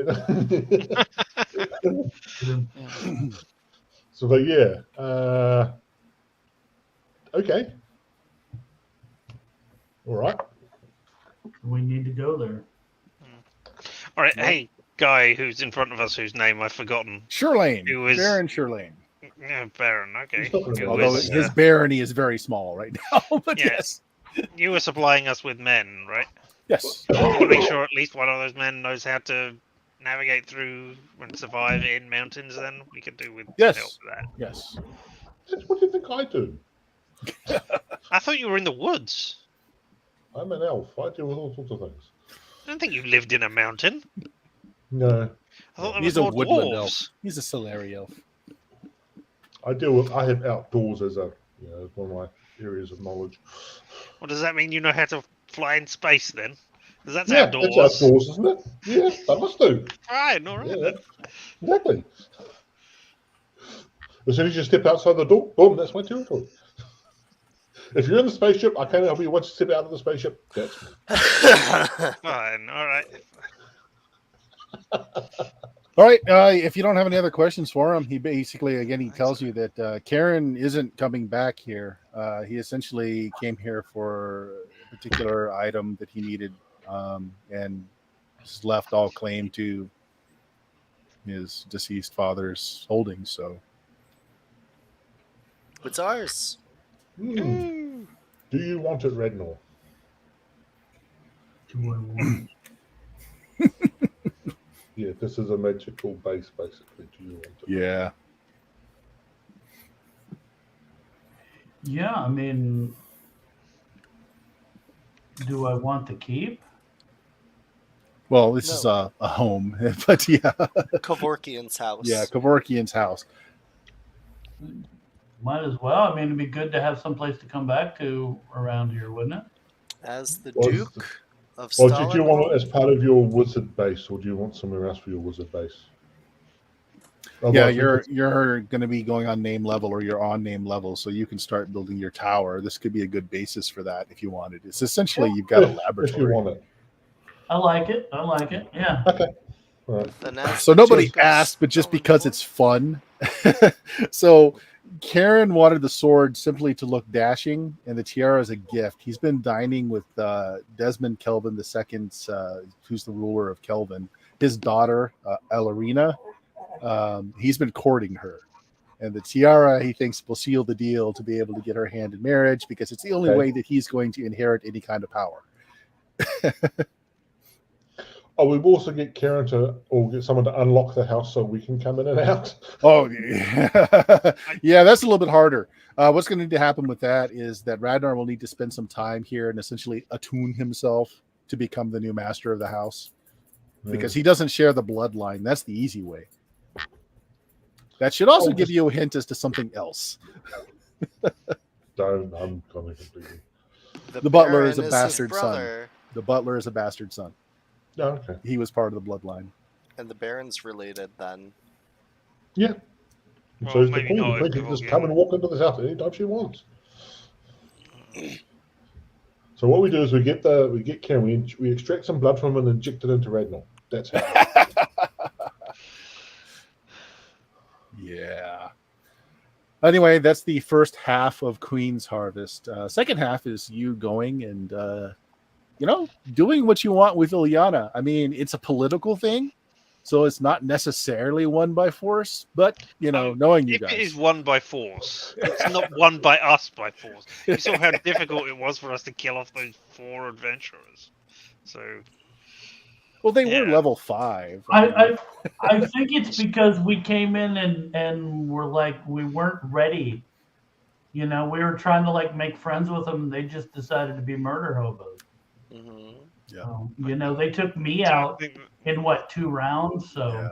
So, but yeah. Okay. All right. We need to go there. All right. Hey, guy who's in front of us, whose name I've forgotten. Sherlane. Who is- Baron Sherlane. Yeah, Baron. Okay. He's not gonna Who Although is, his barony is very small right now. But Yeah. yes. you were supplying us with men, right? Yes. I want to make sure at least one of those men knows how to navigate through and survive in mountains. Then we could do with Yes. help with that. Yes. What do you think I do? I thought you were in the woods. I'm an elf. I deal with all sorts of things. I don't think you lived in a mountain. No, I thought there He's was a more woodland dwarves. elf. He's a Solari elf. I have outdoors as one of my areas of knowledge. Well, does that mean you know how to fly in space then? Because that's Yeah, outdoors. it's outdoors, isn't it? Yeah, I must do. Right, all right. Yeah, exactly. As soon as you step outside the door, boom, that's my territory. If you're in the spaceship, I can't help you once you step out of the spaceship. That's me. Fine, all right. All right. If you don't have any other questions for him, he basically, again, he tells you that Karen isn't coming back here. He essentially came here for a particular item that he needed, and has left all claim to his deceased father's holdings. So, It's ours. Do you want it, Rednor? Do I want- Yeah, this is a magical base, basically. Do you want it? yeah. Yeah, I mean, do I want to keep? Well, this is a home, but yeah. Kevorkian's house. Yeah, Kevorkian's house. Might as well. I mean, it'd be good to have some place to come back to around here, wouldn't it? As the Well, Duke of Or did you want it Stalingrad. as part of your wizard base, or do you want somewhere else for your wizard base? Yeah, Otherwise, you're going to be going on name level, or you're on name level, so you can start building your tower. This could be a good basis for that if you wanted. It's essentially you've got a laboratory. if you want it. I like it. I like it. Yeah. Okay. All right. Then as So the nobody Duke of asked, but just because Stalingrad. it's fun. So Karen wanted the sword simply to look dashing, and the tiara as a gift. He's been dining with Desmond Kelvin II, who's the ruler of Kelvin. His daughter, Elarina, he's been courting her. And the tiara, he thinks, will seal the deal to be able to get her hand in marriage, because it's the only Okay. way that he's going to inherit any kind of power. Oh, we've also get Karen or get someone to unlock the house so we can come in and out. Oh, yeah. Yeah, that's a little bit harder. What's going to need to happen with that is that Radnar will need to spend some time here and essentially attune himself to become the new master of the house, because he doesn't share the bloodline. That's the easy way. That should also give you a hint as to something else. Don't. I'm coming completely. The butler Baron is a his bastard son. brother, The butler is a bastard son. No, okay. He was part of the bloodline. and the Baron's related then. Yeah. Well, So is the maybe queen. not The queen if can just Kevorkian- come and walk into this house anytime she wants. So what we do is we get Karen, we extract some blood from him and inject it into Radnor. That's how. Yeah. Anyway, that's the first half of Queen's Harvest. Second half is you going and doing what you want with Ilyana. I mean, it's a political thing, so it's not necessarily won by force, but knowing you If it is guys. won by force, it's not won by us by force. You saw how difficult it was for us to kill off those 4 adventurers. So, Well, they were yeah. level 5. I mean, I think it's because we came in and we're like we weren't ready. We were trying to like make friends with them. They just decided to be murder hobos. Mm-hmm. yeah. They took me So I out think in 2 rounds. So Yeah.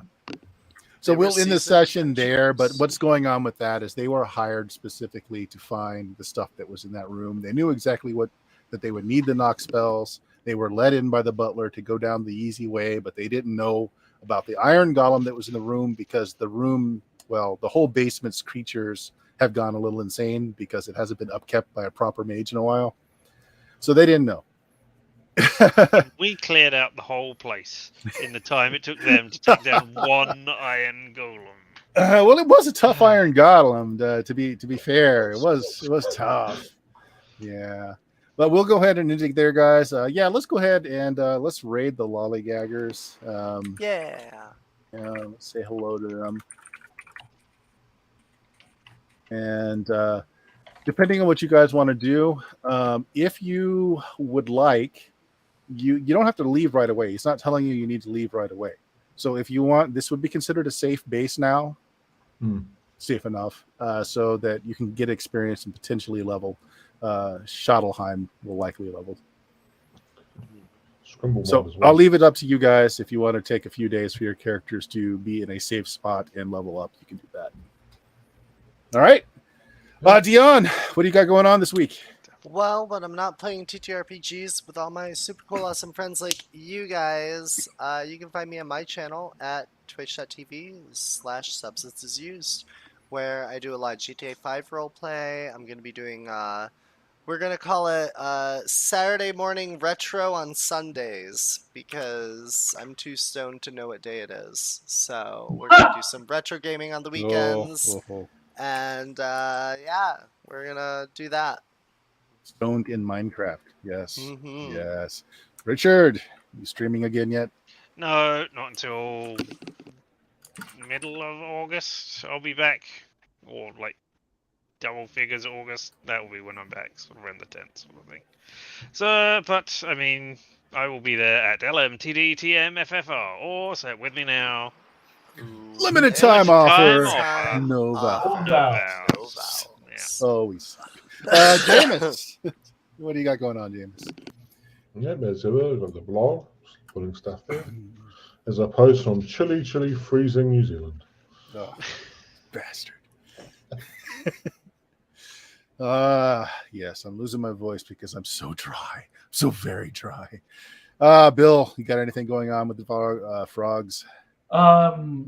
So They were we'll end the seasoned session there, but adventurers. what's going on with that is they were hired specifically to find the stuff that was in that room. They knew exactly that they would need the knock spells. They were led in by the butler to go down the easy way, but they didn't know about the iron golem that was in the room because the whole basement's creatures have gone a little insane because it hasn't been upkept by a proper mage in a while. So they didn't know. we cleared out the whole place in the time it took them to take down 1 iron golem. Well, it was a tough iron golem. To be fair, it was tough. Yeah, but we'll go ahead and end it there, guys. Let's go ahead and let's raid the lollygaggers. Yeah. Let's say hello to them. And depending on what you guys want to do, if you would like, you don't have to leave right away. It's not telling you need to leave right away. So if you want, this would be considered a safe base now. Safe enough so that you can get experience and potentially level. Shadowheim will likely level. So I'll leave it up to you guys. If you want to take a few days for your characters to be in a safe spot and level up, you can do that. All right. Dion, what do you got going on this week? Well, when I'm not playing TTRPGs with all my super cool, awesome friends like you guys, you can find me on my channel at twitch.tv/substancesused, where I do a lot of GTA 5 roleplay. I'm going to be doing, we're going to call it Saturday morning retro on Sundays, because I'm too stoned to know what day it is. So we're going to do some retro gaming on the weekends. And we're going to do that. Stoned in Minecraft. Yes. Mm-hmm. Yes. Richard, you streaming again yet? No, not until middle of August. I'll be back. Or like double figures August. That will be when I'm back, sort of around the 10th sort of thing. So, but I mean, I will be there at LMTDTMFFR. Or say it with me now. Limited time offer. Time No offer. vowels. Yeah. Oh, we suck. James, what do you got going on, James? Yeah, there's I've got the blog, putting stuff there. There's a post from chilly, freezing New Zealand. Oh, bastard. Yes, I'm losing my voice because I'm so dry. So very dry. Bill, you got anything going on with the frogs?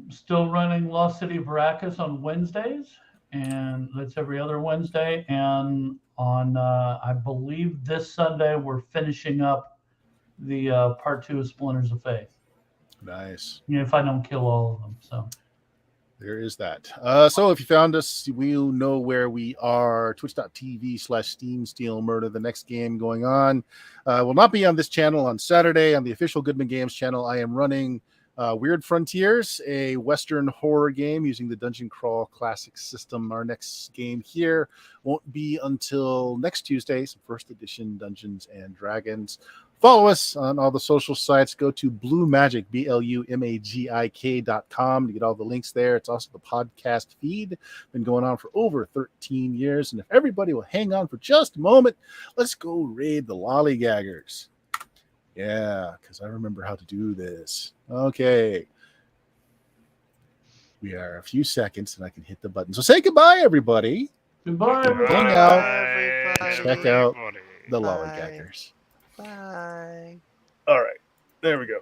Still running Lost City Baracus on Wednesdays, and that's every other Wednesday. And on, I believe this Sunday, we're finishing up the part 2 of Splinters of Faith. Nice. If I don't kill all of them, so. There is that. So if you found us, we'll know where we are. Twitch.tv/SteamSteelMurder. The next game going on will not be on this channel on Saturday. On the official Goodman Games channel, I am running Weird Frontiers, a Western horror game using the Dungeon Crawl Classic system. Our next game here won't be until next Tuesday, some first edition Dungeons and Dragons. Follow us on all the social sites. Go to BlueMagic, BLUMAGIK.com to get all the links there. It's also the podcast feed. Been going on for over 13 years. And if everybody will hang on for just a moment, let's go raid the lollygaggers. Yeah, because I remember how to do this. Okay. We are a few seconds and I can hit the button. So say goodbye, everybody. Goodbye, everybody. Hang out. Everybody. Check out the lollygaggers. Bye. All right. There we go.